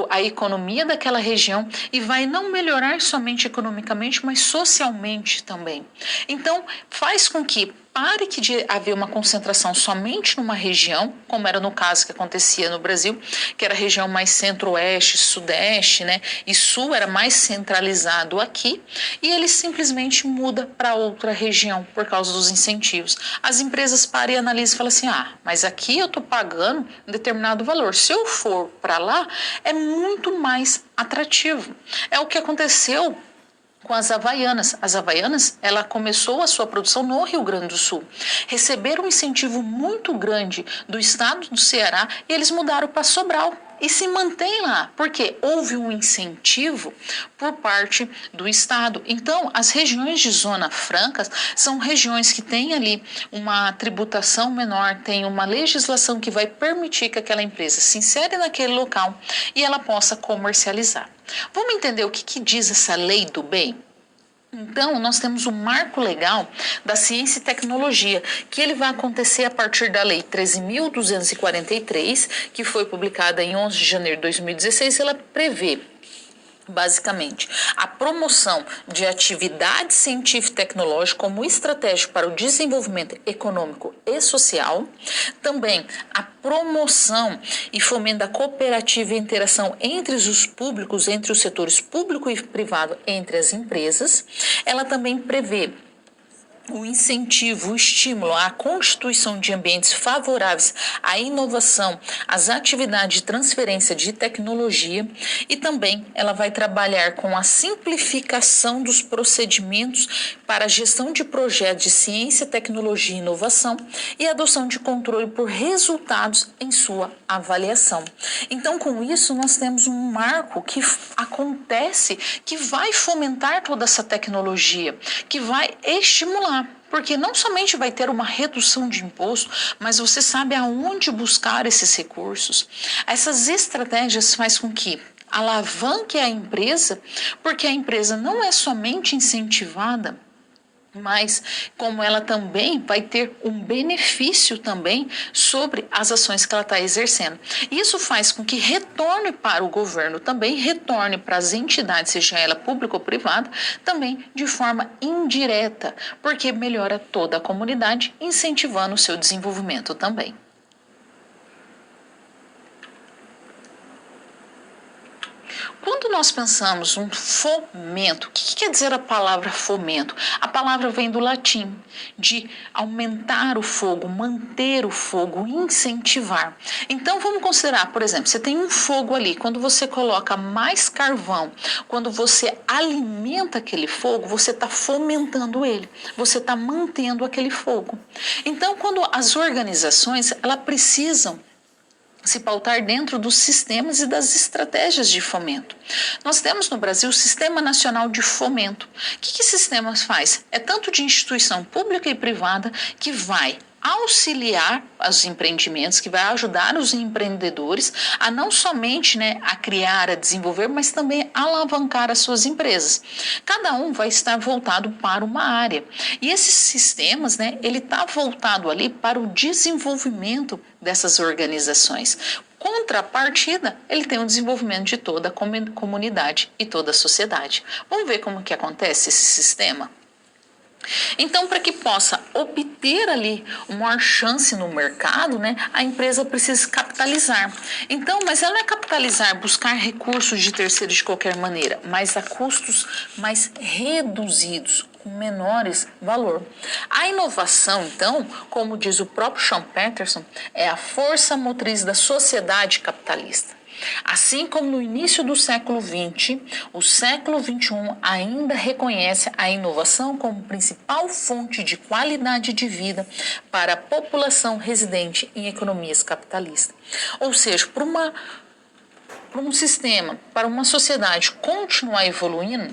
S1: a economia daquela região e vai não melhorar somente economicamente, mas socialmente também. Então, faz com que pare de haver uma concentração somente numa região, como era no caso que acontecia no Brasil, que era a região mais centro-oeste, sudeste, né? E sul era mais centralizado aqui, e ele simplesmente muda para outra região por causa dos incentivos. As empresas param e analisam e falam assim, mas aqui eu estou pagando um determinado valor, se eu for para lá, é muito mais atrativo. É o que aconteceu com as Havaianas. As Havaianas, ela começou a sua produção no Rio Grande do Sul. Receberam um incentivo muito grande do estado do Ceará e eles mudaram para Sobral. E se mantém lá, porque houve um incentivo por parte do Estado. Então, as regiões de Zona Franca são regiões que têm ali uma tributação menor, tem uma legislação que vai permitir que aquela empresa se insere naquele local e ela possa comercializar. Vamos entender o que diz essa lei do bem? Então, nós temos o marco legal da ciência e tecnologia, que ele vai acontecer a partir da Lei 13.243, que foi publicada em 11 de janeiro de 2016. Ela prevê, basicamente, a promoção de atividade científica e tecnológica como estratégia para o desenvolvimento econômico e social, também a promoção e fomento da cooperativa e interação entre os públicos, entre os setores público e privado, entre as empresas. Ela também prevê o incentivo, o estímulo à constituição de ambientes favoráveis à inovação, às atividades de transferência de tecnologia, e também ela vai trabalhar com a simplificação dos procedimentos para a gestão de projetos de ciência, tecnologia e inovação e adoção de controle por resultados em sua avaliação. Então, com isso, nós temos um marco que acontece, que vai fomentar toda essa tecnologia, que vai estimular. Porque não somente vai ter uma redução de imposto, mas você sabe aonde buscar esses recursos. Essas estratégias fazem com que alavanque a empresa, porque a empresa não é somente incentivada, mas como ela também vai ter um benefício também sobre as ações que ela está exercendo. Isso faz com que retorne para o governo também, retorne para as entidades, seja ela pública ou privada, também de forma indireta, porque melhora toda a comunidade, incentivando o seu desenvolvimento também. Quando nós pensamos um fomento, o que quer dizer a palavra fomento? A palavra vem do latim, de aumentar o fogo, manter o fogo, incentivar. Então vamos considerar, por exemplo, você tem um fogo ali, quando você coloca mais carvão, quando você alimenta aquele fogo, você está fomentando ele, você está mantendo aquele fogo. Então, quando as organizações, elas precisam se pautar dentro dos sistemas e das estratégias de fomento. Nós temos no Brasil o Sistema Nacional de Fomento. O que esse sistema faz? É tanto de instituição pública e privada que vai auxiliar os empreendimentos, que vai ajudar os empreendedores a não somente a criar, a desenvolver, mas também alavancar as suas empresas. Cada um vai estar voltado para uma área. E esses sistemas, ele está voltado ali para o desenvolvimento dessas organizações. Contrapartida, ele tem o desenvolvimento de toda a comunidade e toda a sociedade. Vamos ver como que acontece esse sistema? Então, para que possa obter ali uma maior chance no mercado, né, a empresa precisa capitalizar. Então, mas ela não é capitalizar, buscar recursos de terceiros de qualquer maneira, mas a custos mais reduzidos, com menores valor. A inovação, então, como diz o próprio Sean Peterson, é a força motriz da sociedade capitalista. Assim como no início do século XX, o século XXI ainda reconhece a inovação como principal fonte de qualidade de vida para a população residente em economias capitalistas. Ou seja, para um sistema, para uma sociedade continuar evoluindo,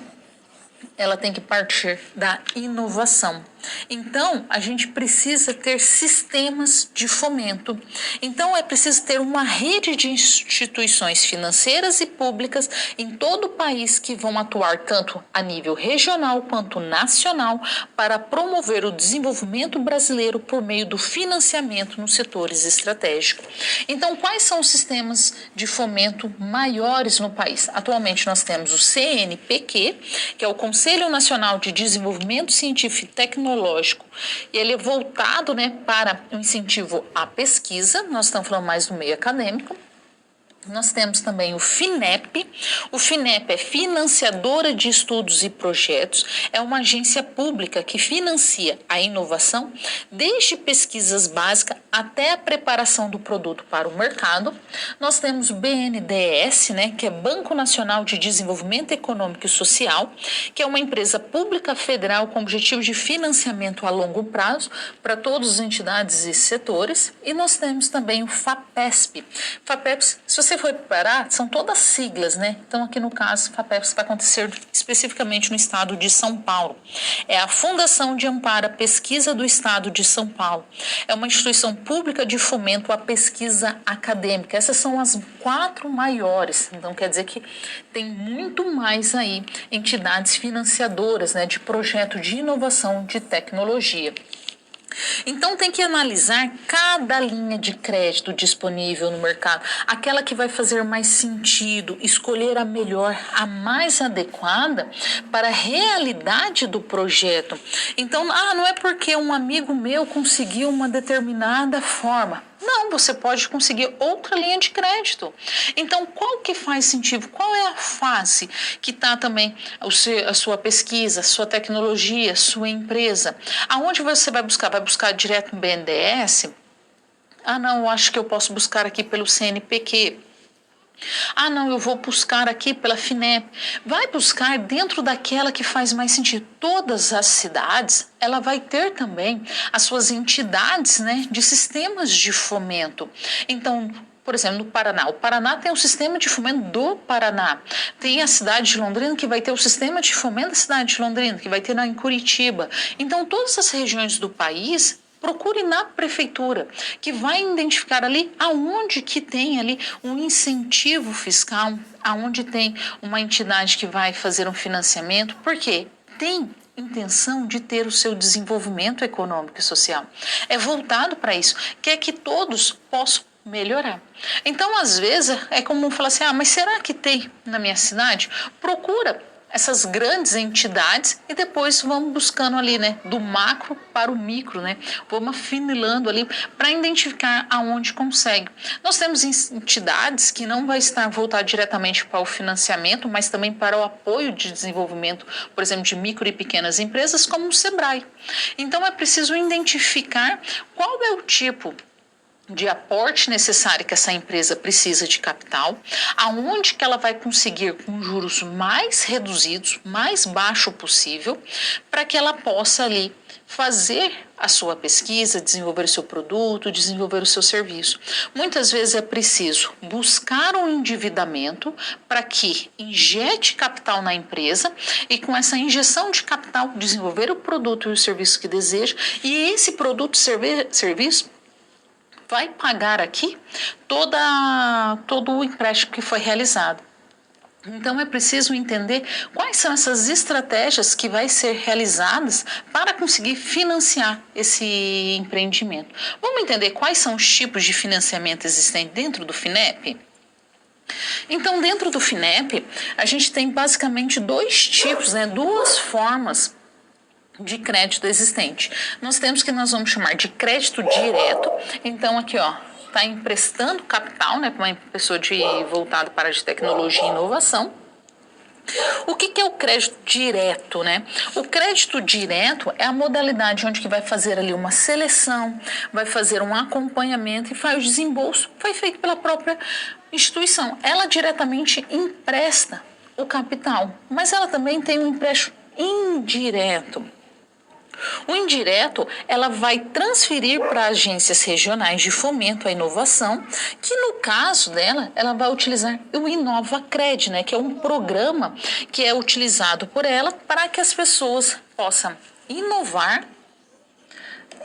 S1: ela tem que partir da inovação. Então, a gente precisa ter sistemas de fomento. Então, é preciso ter uma rede de instituições financeiras e públicas em todo o país que vão atuar tanto a nível regional quanto nacional para promover o desenvolvimento brasileiro por meio do financiamento nos setores estratégicos. Então, quais são os sistemas de fomento maiores no país? Atualmente, nós temos o CNPq, que é o Conselho Nacional de Desenvolvimento Científico e Tecnológico, e ele é voltado, né, para o incentivo à pesquisa. Nós estamos falando mais do meio acadêmico. Nós temos também o FINEP. O FINEP é financiadora de estudos e projetos, é uma agência pública que financia a inovação, desde pesquisas básicas até a preparação do produto para o mercado. Nós temos o BNDES, né, que é Banco Nacional de Desenvolvimento Econômico e Social, que é uma empresa pública federal com objetivo de financiamento a longo prazo para todas as entidades e setores. E nós temos também o FAPESP. FAPESP, se você for reparar, são todas siglas, né? Então, aqui no caso, FAPESP vai acontecer especificamente no estado de São Paulo. É a Fundação de Amparo à Pesquisa do Estado de São Paulo. É uma instituição pública de fomento à pesquisa acadêmica. Essas são as 4 maiores. Então, quer dizer que tem muito mais aí entidades financiadoras, né, de projeto de inovação de tecnologia. Então tem que analisar cada linha de crédito disponível no mercado, aquela que vai fazer mais sentido, escolher a melhor, a mais adequada para a realidade do projeto. Então, não é porque um amigo meu conseguiu uma determinada forma. Não, você pode conseguir outra linha de crédito. Então, qual que faz sentido? Qual é a fase que está também a sua pesquisa, a sua tecnologia, a sua empresa? Aonde você vai buscar? Vai buscar direto no BNDES? Não, eu acho que eu posso buscar aqui pelo CNPq. Não, eu vou buscar aqui pela FINEP. Vai buscar dentro daquela que faz mais sentido. Todas as cidades, ela vai ter também as suas entidades, né, de sistemas de fomento. Então, por exemplo, no Paraná. O Paraná tem o sistema de fomento do Paraná. Tem a cidade de Londrina que vai ter o sistema de fomento da cidade de Londrina, que vai ter em Curitiba. Então, todas as regiões do país, procure na prefeitura, que vai identificar ali aonde que tem ali um incentivo fiscal, aonde tem uma entidade que vai fazer um financiamento, porque tem intenção de ter o seu desenvolvimento econômico e social. É voltado para isso, quer que todos possam melhorar. Então, às vezes, é comum falar assim, mas será que tem na minha cidade? Procura essas grandes entidades e depois vamos buscando ali, né, do macro para o micro, né, vamos afunilando ali para identificar aonde consegue. Nós temos entidades que não vai estar voltado diretamente para o financiamento, mas também para o apoio de desenvolvimento, por exemplo, de micro e pequenas empresas, como o Sebrae. Então, é preciso identificar qual é o tipo de aporte necessário que essa empresa precisa de capital, aonde que ela vai conseguir com juros mais reduzidos, mais baixo possível, para que ela possa ali fazer a sua pesquisa, desenvolver o seu produto, desenvolver o seu serviço. Muitas vezes é preciso buscar um endividamento para que injete capital na empresa e com essa injeção de capital desenvolver o produto e o serviço que deseja, e esse produto e serviço vai pagar aqui todo o empréstimo que foi realizado. Então, é preciso entender quais são essas estratégias que vai ser realizadas para conseguir financiar esse empreendimento. Vamos entender quais são os tipos de financiamento existentes dentro do FINEP? Então, dentro do FINEP, a gente tem basicamente 2 tipos, né, 2 formas de crédito existente. Nós temos que nós vamos chamar de crédito direto. Então aqui, ó, está emprestando capital, né, para uma pessoa voltada para a área de tecnologia e inovação. O que é o crédito direto, né? O crédito direto é a modalidade onde que vai fazer ali uma seleção, vai fazer um acompanhamento e faz o desembolso, foi feito pela própria instituição. Ela diretamente empresta o capital, mas ela também tem um empréstimo indireto. O indireto, ela vai transferir para agências regionais de fomento à inovação, que no caso dela, ela vai utilizar o InovaCred, né, que é um programa que é utilizado por ela para que as pessoas possam inovar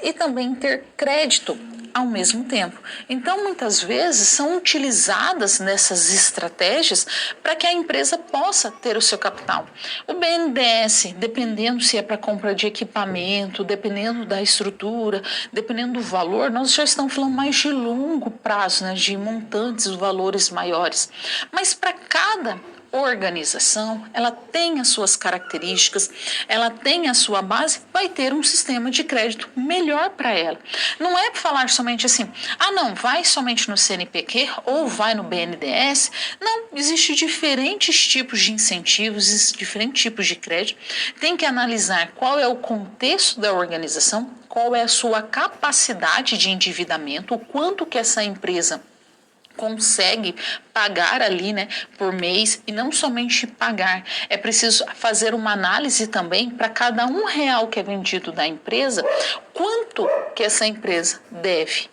S1: e também ter crédito ao mesmo tempo. Então, muitas vezes, são utilizadas nessas estratégias para que a empresa possa ter o seu capital. O BNDES, dependendo se é para compra de equipamento, dependendo da estrutura, dependendo do valor, nós já estamos falando mais de longo prazo, né, de montantes, valores maiores. Mas para cada organização, ela tem as suas características, ela tem a sua base, vai ter um sistema de crédito melhor para ela. Não é falar somente assim, não, vai somente no CNPq ou vai no BNDES. Não, existem diferentes tipos de incentivos, diferentes tipos de crédito. Tem que analisar qual é o contexto da organização, qual é a sua capacidade de endividamento, o quanto que essa empresa consegue pagar ali, né, por mês, e não somente pagar, é preciso fazer uma análise também para cada R$1 que é vendido da empresa, quanto que essa empresa deve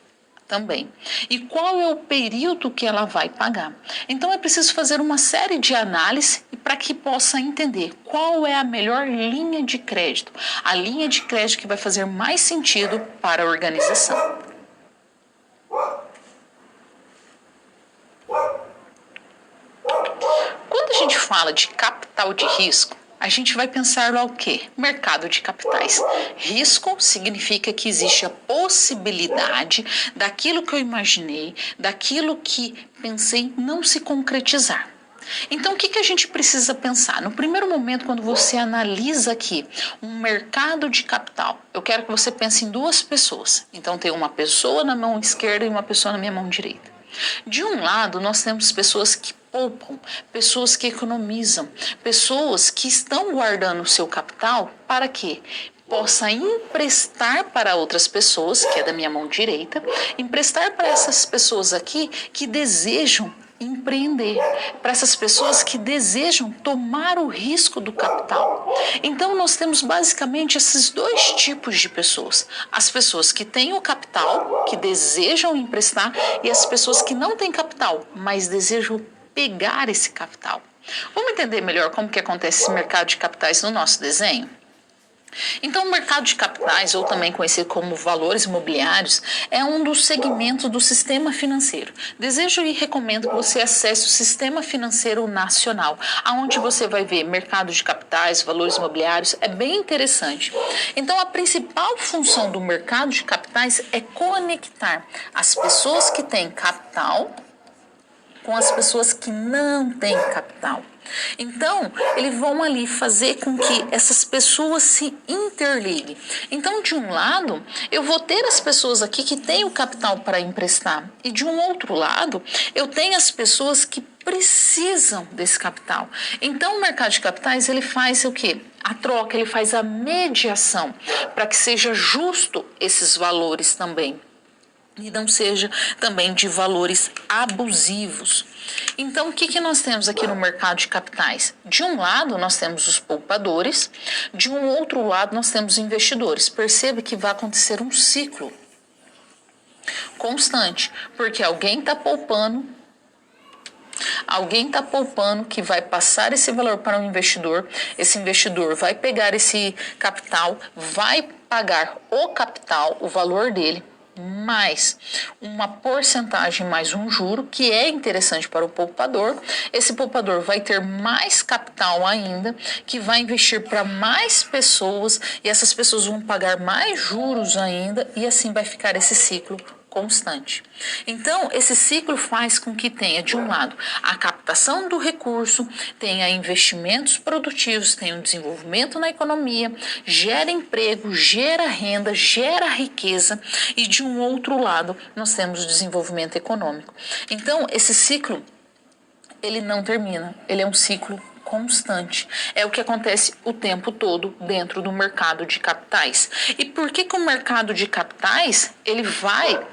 S1: também, e qual é o período que ela vai pagar. Então é preciso fazer uma série de análises para que possa entender qual é a melhor linha de crédito, a linha de crédito que vai fazer mais sentido para a organização. Quando a gente fala de capital de risco, a gente vai pensar lá o quê? Mercado de capitais. Risco significa que existe a possibilidade daquilo que eu imaginei, daquilo que pensei não se concretizar. Então, o que a gente precisa pensar? No primeiro momento, quando você analisa aqui um mercado de capital, eu quero que você pense em duas pessoas. Então, tem uma pessoa na mão esquerda e uma pessoa na minha mão direita. De um lado, nós temos pessoas que poupam, pessoas que economizam, pessoas que estão guardando o seu capital para quê? Possa emprestar para outras pessoas, que é da minha mão direita, emprestar para essas pessoas aqui que desejam empreender, para essas pessoas que desejam tomar o risco do capital. Então, nós temos basicamente esses dois tipos de pessoas. As pessoas que têm o capital, que desejam emprestar, e as pessoas que não têm capital, mas desejam pegar esse capital. Vamos entender melhor como que acontece esse mercado de capitais no nosso desenho? Então, o mercado de capitais, ou também conhecido como valores imobiliários, é um dos segmentos do sistema financeiro. Desejo e recomendo que você acesse o Sistema Financeiro Nacional, onde você vai ver mercado de capitais, valores imobiliários, é bem interessante. Então, a principal função do mercado de capitais é conectar as pessoas que têm capital com as pessoas que não têm capital. Então, eles vão ali fazer com que essas pessoas se interliguem. Então, de um lado, eu vou ter as pessoas aqui que têm o capital para emprestar. E de um outro lado, eu tenho as pessoas que precisam desse capital. Então, o mercado de capitais, ele faz o quê? A troca, ele faz a mediação para que seja justo esses valores também. E não seja também de valores abusivos. Então, o que nós temos aqui no mercado de capitais? De um lado, nós temos os poupadores, de um outro lado, nós temos investidores. Perceba que vai acontecer um ciclo constante, porque alguém está poupando que vai passar esse valor para um investidor, esse investidor vai pegar esse capital, vai pagar o capital, o valor dele, mais uma porcentagem, mais um juro, que é interessante para o poupador. Esse poupador vai ter mais capital ainda, que vai investir para mais pessoas, e essas pessoas vão pagar mais juros ainda, e assim vai ficar esse ciclo constante. Então, esse ciclo faz com que tenha, de um lado, a captação do recurso, tenha investimentos produtivos, tenha um desenvolvimento na economia, gera emprego, gera renda, gera riqueza, e de um outro lado, nós temos o desenvolvimento econômico. Então, esse ciclo, ele não termina, ele é um ciclo constante. É o que acontece o tempo todo dentro do mercado de capitais. E por que o mercado de capitais, ele vai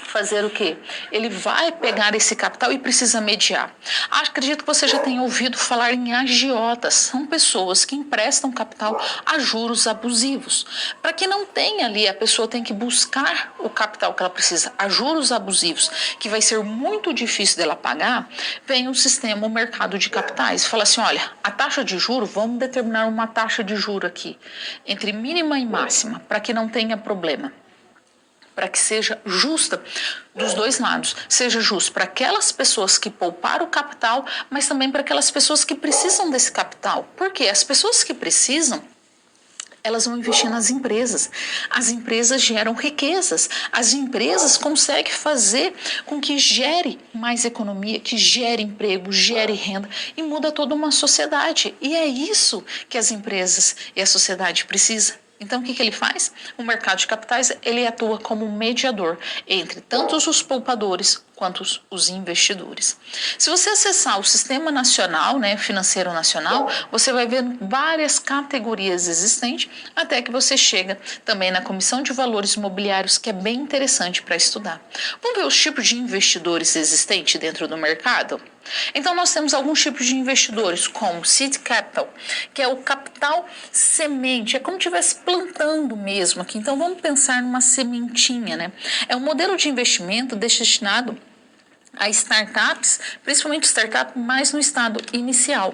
S1: fazer o quê? Ele vai pegar esse capital e precisa mediar. Acredito que você já tenha ouvido falar em agiotas. São pessoas que emprestam capital a juros abusivos. Para que não tenha ali, a pessoa tem que buscar o capital que ela precisa a juros abusivos, que vai ser muito difícil dela pagar. Vem o sistema, o mercado de capitais, fala assim, olha, a taxa de juro, vamos determinar uma taxa de juro aqui, entre mínima e máxima, para que não tenha problema. Para que seja justa dos dois lados, seja justo para aquelas pessoas que pouparam o capital, mas também para aquelas pessoas que precisam desse capital. Porque as pessoas que precisam, elas vão investir nas empresas. As empresas geram riquezas. As empresas conseguem fazer com que gere mais economia, que gere emprego, gere renda e muda toda uma sociedade. E é isso que as empresas e a sociedade precisam. Então, o que ele faz? O mercado de capitais, ele atua como mediador entre tanto os poupadores quanto os investidores. Se você acessar o Sistema Nacional, Financeiro Nacional, você vai ver várias categorias existentes, até que você chega também na Comissão de Valores Imobiliários, que é bem interessante para estudar. Vamos ver os tipos de investidores existentes dentro do mercado? Então, nós temos alguns tipos de investidores, como seed capital, que é o capital semente, é como se estivesse plantando mesmo aqui. Então, vamos pensar numa sementinha, É um modelo de investimento destinado a startups, principalmente startups mais no estado inicial.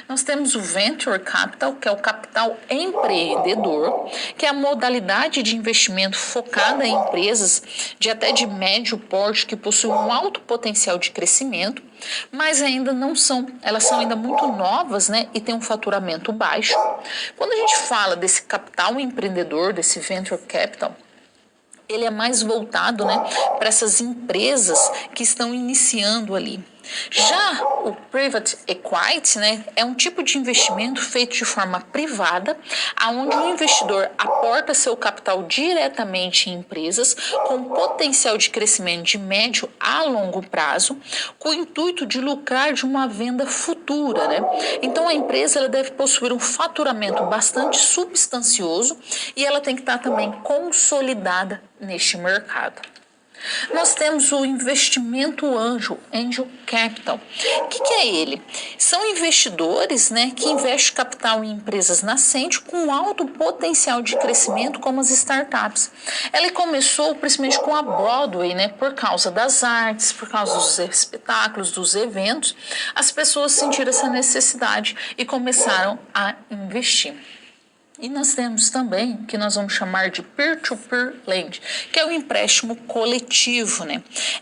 S1: Nós temos o Venture Capital, que é o capital empreendedor, que é a modalidade de investimento focada em empresas de médio porte que possuem um alto potencial de crescimento, mas ainda não são, elas são ainda muito novas, e têm um faturamento baixo. Quando a gente fala desse capital empreendedor, desse Venture Capital, ele é mais voltado, para essas empresas que estão iniciando ali. Já o Private Equity, é um tipo de investimento feito de forma privada, onde o investidor aporta seu capital diretamente em empresas com potencial de crescimento de médio a longo prazo, com o intuito de lucrar de uma venda futura. Então, a empresa ela deve possuir um faturamento bastante substancioso e ela tem que estar também consolidada neste mercado. Nós temos o investimento anjo, Angel Capital. O que é ele? São investidores, que investem capital em empresas nascentes com alto potencial de crescimento, como as startups. Ela começou principalmente com a Broadway, por causa das artes, por causa dos espetáculos, dos eventos. As pessoas sentiram essa necessidade e começaram a investir. E nós temos também o que nós vamos chamar de peer-to-peer lending, que é o empréstimo coletivo,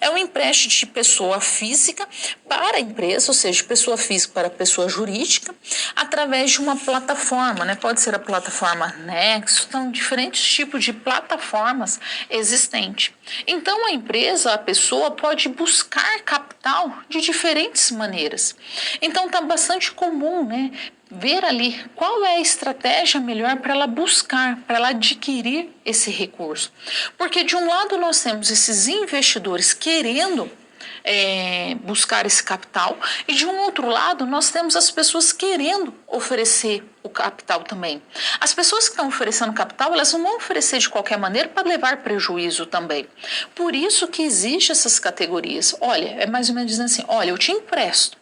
S1: É um empréstimo de pessoa física para a empresa, ou seja, de pessoa física para pessoa jurídica, através de uma plataforma, Pode ser a plataforma Nexo, então diferentes tipos de plataformas existentes. Então, a empresa, a pessoa pode buscar capital de diferentes maneiras. Então, está bastante comum, ver ali qual é a estratégia melhor para ela buscar, para ela adquirir esse recurso. Porque de um lado nós temos esses investidores querendo buscar esse capital e de um outro lado nós temos as pessoas querendo oferecer o capital também. As pessoas que estão oferecendo capital, elas não vão oferecer de qualquer maneira para levar prejuízo também. Por isso que existem essas categorias. Olha, é mais ou menos dizendo assim, olha, eu te empresto,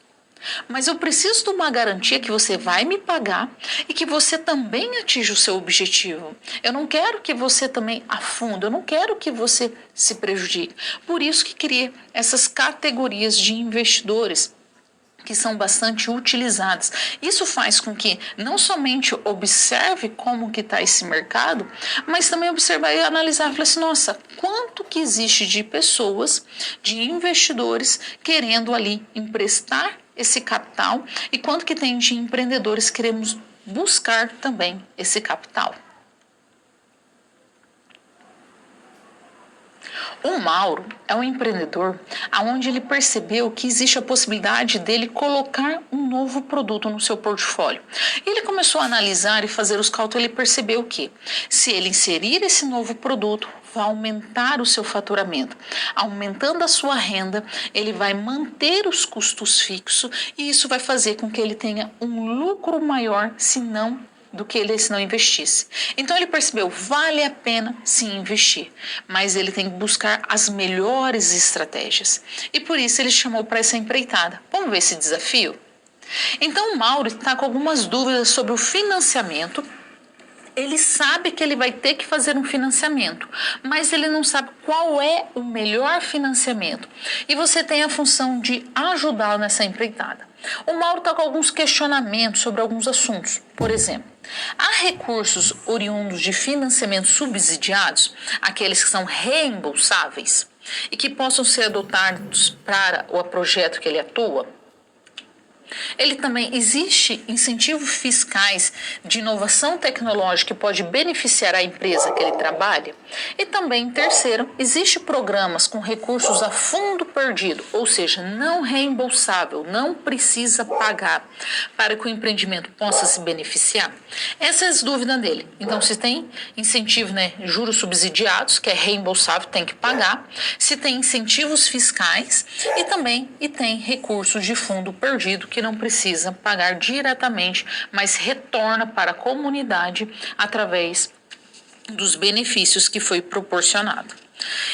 S1: mas eu preciso de uma garantia que você vai me pagar e que você também atinja o seu objetivo. Eu não quero que você também afunde, eu não quero que você se prejudique. Por isso que criei essas categorias de investidores que são bastante utilizadas. Isso faz com que não somente observe como que está esse mercado, mas também observar e analisar, falar assim, nossa, quanto que existe de pessoas, de investidores querendo ali emprestar esse capital e quanto que tem de empreendedores que queremos buscar também esse capital. O Mauro é um empreendedor onde ele percebeu que existe a possibilidade dele colocar um novo produto no seu portfólio. Ele começou a analisar e fazer os cálculos, ele percebeu que se ele inserir esse novo produto, vai aumentar o seu faturamento. Aumentando a sua renda, ele vai manter os custos fixos e isso vai fazer com que ele tenha um lucro maior, se não investisse. Então ele percebeu, vale a pena sim investir, mas ele tem que buscar as melhores estratégias. E por isso ele chamou para essa empreitada. Vamos ver esse desafio? Então o Mauro está com algumas dúvidas sobre o financiamento. Ele sabe que ele vai ter que fazer um financiamento, mas ele não sabe qual é o melhor financiamento. E você tem a função de ajudá-lo nessa empreitada. O Mauro está com alguns questionamentos sobre alguns assuntos. Por exemplo, há recursos oriundos de financiamentos subsidiados, aqueles que são reembolsáveis e que possam ser adotados para o projeto que ele atua? Ele também existe incentivos fiscais de inovação tecnológica que pode beneficiar a empresa que ele trabalha? E também, terceiro, existe programas com recursos a fundo perdido, ou seja, não reembolsável, não precisa pagar para que o empreendimento possa se beneficiar? Essa é a dúvida dele. Então, se tem incentivo, juros subsidiados, que é reembolsável, tem que pagar. Se tem incentivos fiscais e tem recursos de fundo perdido, que não precisa pagar diretamente, mas retorna para a comunidade através dos benefícios que foi proporcionado.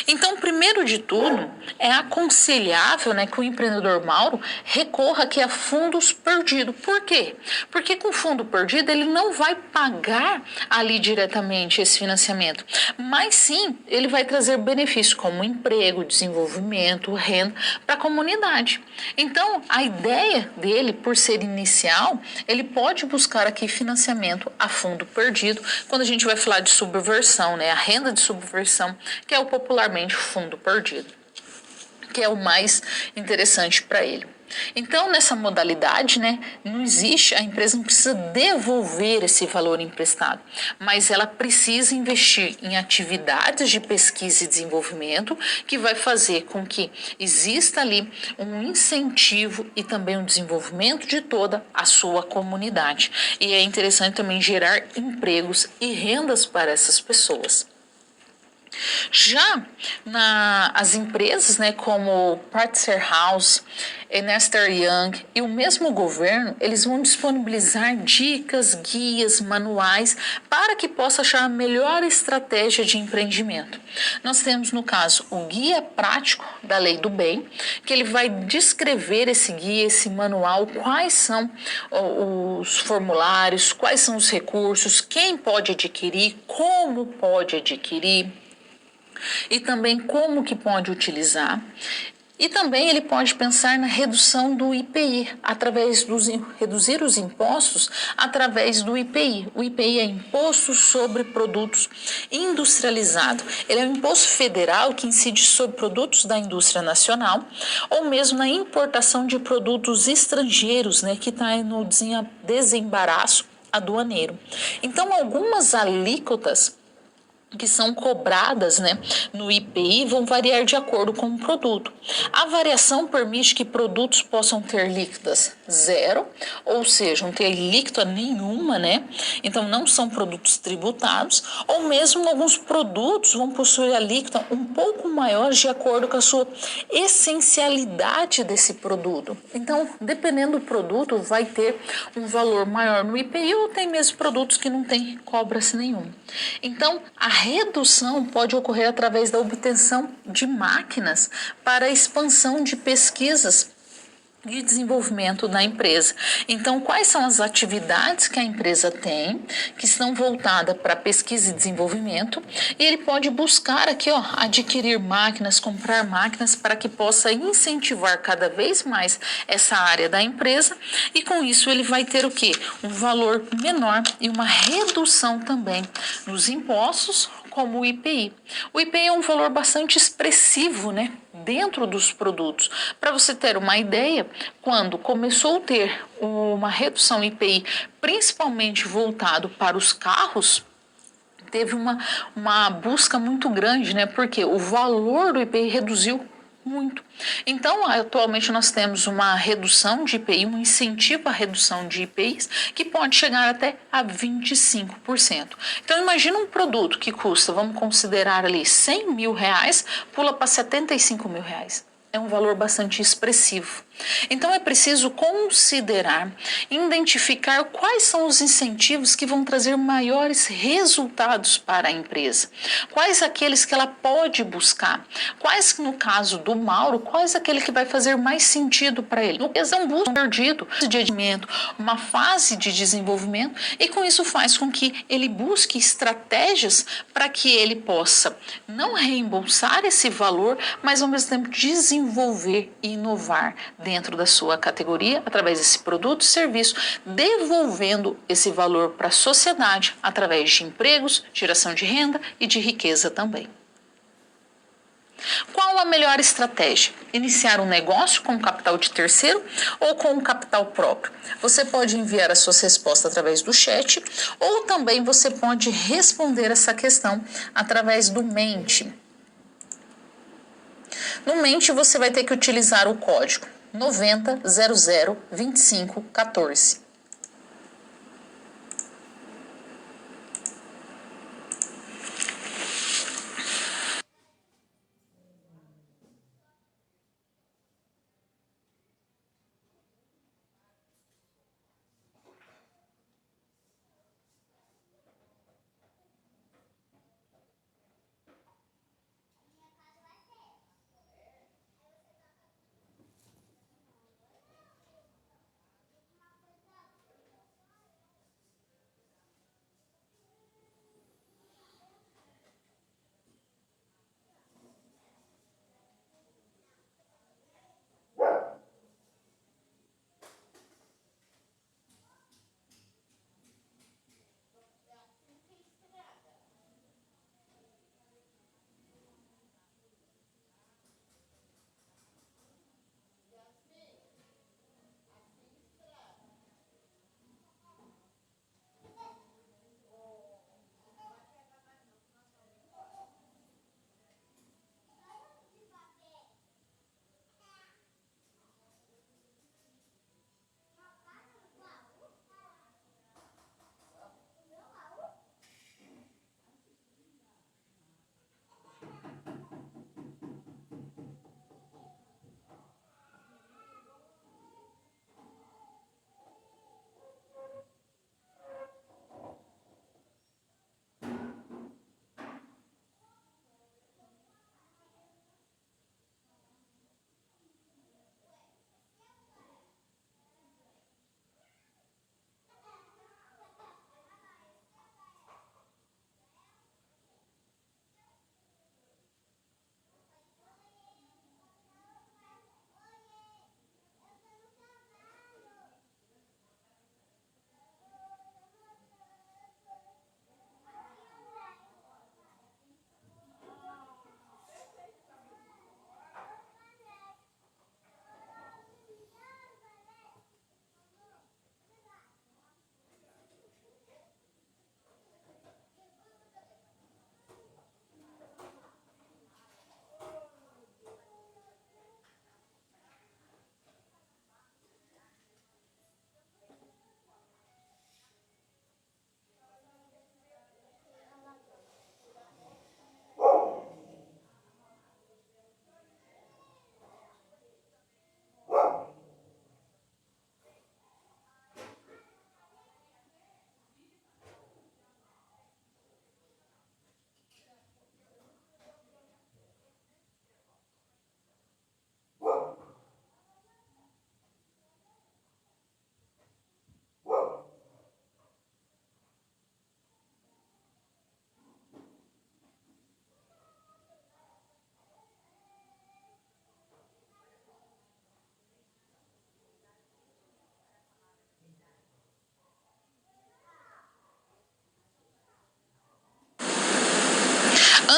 S1: Então, primeiro de tudo, é aconselhável que o empreendedor Mauro recorra aqui a fundos perdidos. Por quê? Porque com fundo perdido ele não vai pagar ali diretamente esse financiamento, mas sim ele vai trazer benefícios como emprego, desenvolvimento, renda para a comunidade. Então, a ideia dele, por ser inicial, ele pode buscar aqui financiamento a fundo perdido, quando a gente vai falar de subversão, a renda de subversão, que é o popularmente fundo perdido, que é o mais interessante para ele. Então, nessa modalidade, não existe, a empresa não precisa devolver esse valor emprestado, mas ela precisa investir em atividades de pesquisa e desenvolvimento que vai fazer com que exista ali um incentivo e também um desenvolvimento de toda a sua comunidade. E é interessante também gerar empregos e rendas para essas pessoas. Já as empresas, como Pritzker House, Nestor Young e o mesmo governo, eles vão disponibilizar dicas, guias, manuais para que possa achar a melhor estratégia de empreendimento. Nós temos, no caso, o Guia Prático da Lei do Bem, que ele vai descrever esse guia, esse manual, quais são os formulários, quais são os recursos, quem pode adquirir, como pode adquirir, e também como que pode utilizar. E também ele pode pensar na redução do IPI, reduzir os impostos através do IPI. O IPI é Imposto sobre Produtos Industrializados. Ele é um imposto federal que incide sobre produtos da indústria nacional ou mesmo na importação de produtos estrangeiros, que está no desembaraço aduaneiro. Então, algumas alíquotas que são cobradas no IPI vão variar de acordo com o produto. A variação permite que produtos possam ter alíquotas zero, ou seja, não ter alíquota nenhuma, então não são produtos tributados, ou mesmo alguns produtos vão possuir alíquota um pouco maior de acordo com a sua essencialidade desse produto. Então, dependendo do produto, vai ter um valor maior no IPI ou tem mesmo produtos que não tem cobra-se nenhuma. Então, a redução pode ocorrer através da obtenção de máquinas para a expansão de pesquisas de desenvolvimento da empresa. Então, quais são as atividades que a empresa tem, que estão voltadas para pesquisa e desenvolvimento, e ele pode buscar aqui, adquirir máquinas, comprar máquinas para que possa incentivar cada vez mais essa área da empresa, e com isso ele vai ter o quê? Um valor menor e uma redução também nos impostos, como o IPI. O IPI é um valor bastante expressivo, dentro dos produtos. Para você ter uma ideia, quando começou a ter uma redução IPI, principalmente voltado para os carros, teve uma busca muito grande, né? Porque o valor do IPI reduziu muito. Então, atualmente nós temos uma redução de IPI, um incentivo à redução de IPIs, que pode chegar até a 25%. Então, imagina um produto que custa, vamos considerar ali, R$ 100.000, pula para R$ 75.000. É um valor bastante expressivo. Então é preciso considerar, identificar quais são os incentivos que vão trazer maiores resultados para a empresa. Quais aqueles que ela pode buscar. Quais, no caso do Mauro, quais aquele que vai fazer mais sentido para ele. No caso, é um busco perdido de adimento, uma fase de desenvolvimento, e com isso faz com que ele busque estratégias para que ele possa não reembolsar esse valor, mas ao mesmo tempo desenvolver e inovar dentro da sua categoria, através desse produto e serviço, devolvendo esse valor para a sociedade através de empregos, geração de renda e de riqueza também. Qual a melhor estratégia? Iniciar um negócio com capital de terceiro ou com capital próprio? Você pode enviar as suas respostas através do chat ou também você pode responder essa questão através do Mente. No Mente você vai ter que utilizar o código 90002514.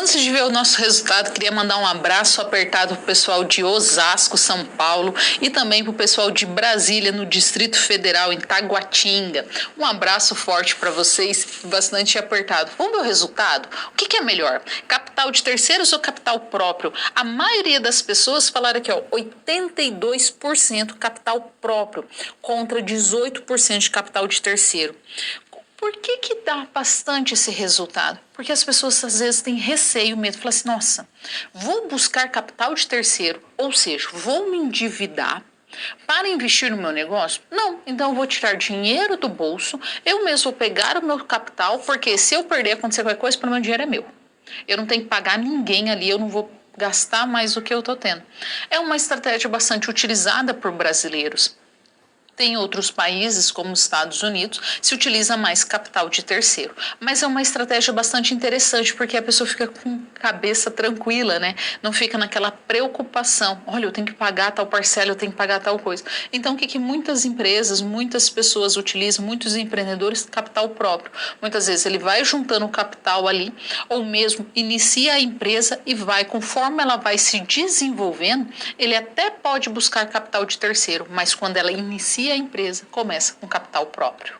S1: Antes de ver o nosso resultado, queria mandar um abraço apertado para o pessoal de Osasco, São Paulo, e também para o pessoal de Brasília, no Distrito Federal, em Taguatinga. Um abraço forte para vocês, bastante apertado. Vamos ver o resultado? O que é melhor? Capital de terceiros ou capital próprio? A maioria das pessoas falaram aqui, ó, 82% capital próprio contra 18% de capital de terceiro. Por que dá bastante esse resultado? Porque as pessoas às vezes têm receio, medo, falam assim, nossa, vou buscar capital de terceiro, ou seja, vou me endividar para investir no meu negócio? Não, então eu vou tirar dinheiro do bolso, eu mesmo vou pegar o meu capital, porque se eu perder, acontecer qualquer coisa, o meu dinheiro é meu. Eu não tenho que pagar ninguém ali, eu não vou gastar mais do que eu estou tendo. É uma estratégia bastante utilizada por brasileiros. Tem outros países, como os Estados Unidos, se utiliza mais capital de terceiro. Mas é uma estratégia bastante interessante, porque a pessoa fica com cabeça tranquila, né? Não fica naquela preocupação. Olha, eu tenho que pagar tal parcela, eu tenho que pagar tal coisa. Então, o que muitas empresas, muitas pessoas utilizam, muitos empreendedores, capital próprio. Muitas vezes ele vai juntando o capital ali, ou mesmo inicia a empresa e vai, conforme ela vai se desenvolvendo, ele até pode buscar capital de terceiro, mas quando ela inicia a empresa, começa com capital próprio.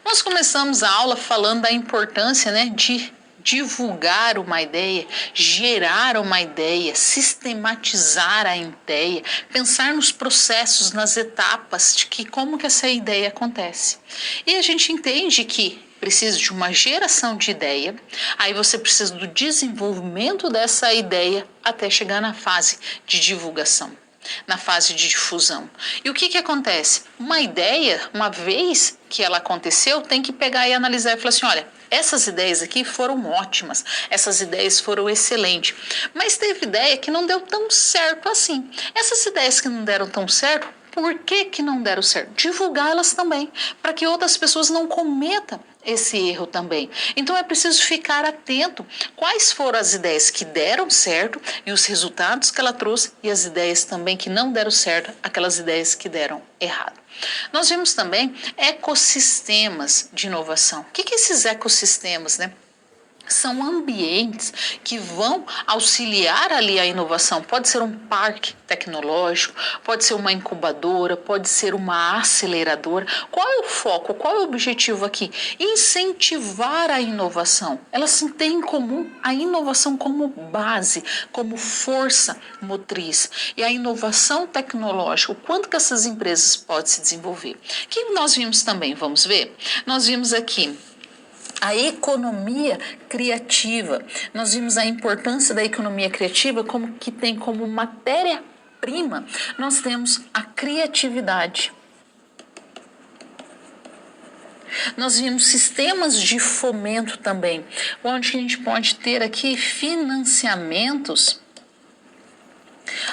S1: Nós começamos a aula falando da importância, né, de divulgar uma ideia, gerar uma ideia, sistematizar a ideia, pensar nos processos, nas etapas de que como que essa ideia acontece. E a gente entende que precisa de uma geração de ideia, aí você precisa do desenvolvimento dessa ideia até chegar na fase de divulgação, na fase de difusão. E o que acontece? Uma ideia, uma vez que ela aconteceu, tem que pegar e analisar e falar assim, olha, essas ideias aqui foram ótimas, essas ideias foram excelentes, mas teve ideia que não deu tão certo assim. Essas ideias que não deram tão certo, por que não deram certo? Divulgá-las também, para que outras pessoas não cometam esse erro também. Então é preciso ficar atento quais foram as ideias que deram certo e os resultados que ela trouxe, e as ideias também que não deram certo, aquelas ideias que deram errado. Nós vimos também ecossistemas de inovação. O que esses ecossistemas, né? São ambientes que vão auxiliar ali a inovação. Pode ser um parque tecnológico, pode ser uma incubadora, pode ser uma aceleradora. Qual é o foco? Qual é o objetivo aqui? Incentivar a inovação. Elas têm em comum a inovação como base, como força motriz. E a inovação tecnológica, o quanto que essas empresas podem se desenvolver. O que nós vimos também? Vamos ver? Nós vimos aqui a economia criativa. Nós vimos a importância da economia criativa como que tem como matéria-prima, nós temos a criatividade. Nós vimos sistemas de fomento também, onde a gente pode ter aqui financiamentos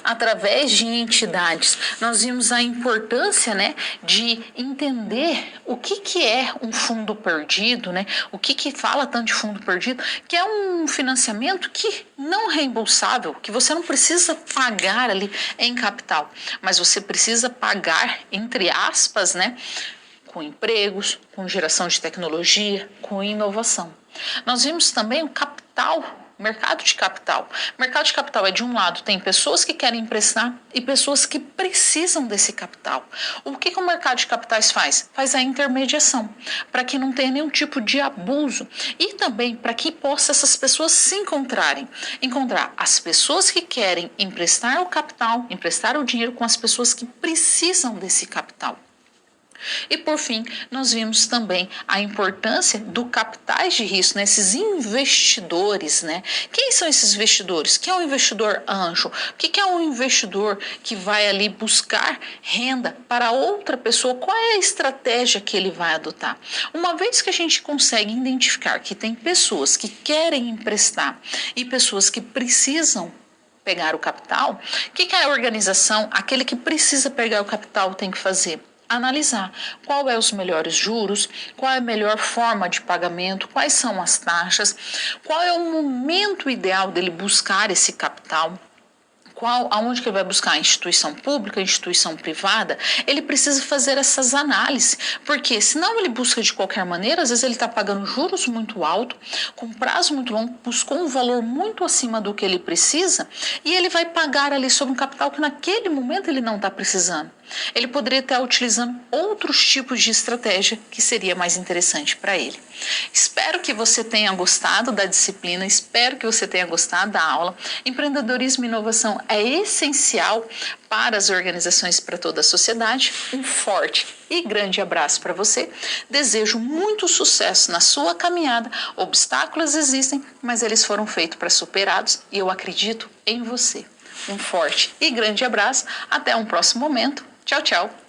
S1: através de entidades. Nós vimos a importância, né, de entender o que é um fundo perdido, né? O que fala tanto de fundo perdido, que é um financiamento que não reembolsável, que você não precisa pagar ali em capital, mas você precisa pagar, entre aspas, né, com empregos, com geração de tecnologia, com inovação. Nós vimos também o capital, mercado de capital. Mercado de capital é, de um lado, tem pessoas que querem emprestar e pessoas que precisam desse capital. O que o mercado de capitais faz? Faz a intermediação, para que não tenha nenhum tipo de abuso e também para que possa essas pessoas se encontrarem. Encontrar as pessoas que querem emprestar o capital, emprestar o dinheiro com as pessoas que precisam desse capital. E por fim, nós vimos também a importância do capitais de risco, né? Esses investidores, né? Quem são esses investidores? Quem é um investidor anjo? O que é um investidor que vai ali buscar renda para outra pessoa? Qual é a estratégia que ele vai adotar? Uma vez que a gente consegue identificar que tem pessoas que querem emprestar e pessoas que precisam pegar o capital, o que a organização, aquele que precisa pegar o capital, tem que fazer? Analisar qual é os melhores juros, qual é a melhor forma de pagamento, quais são as taxas, qual é o momento ideal dele buscar esse capital, Aonde que ele vai buscar? Instituição pública, instituição privada? Ele precisa fazer essas análises, porque senão ele busca de qualquer maneira, às vezes ele está pagando juros muito alto, com prazo muito longo, buscou um valor muito acima do que ele precisa, e ele vai pagar ali sobre um capital que naquele momento ele não está precisando. Ele poderia estar utilizando outros tipos de estratégia que seria mais interessante para ele. Espero que você tenha gostado da disciplina, espero que você tenha gostado da aula. Empreendedorismo e inovação é essencial para as organizações, para toda a sociedade. Um forte e grande abraço para você. Desejo muito sucesso na sua caminhada. Obstáculos existem, mas eles foram feitos para superados e eu acredito em você. Um forte e grande abraço. Até um próximo momento. Tchau, tchau.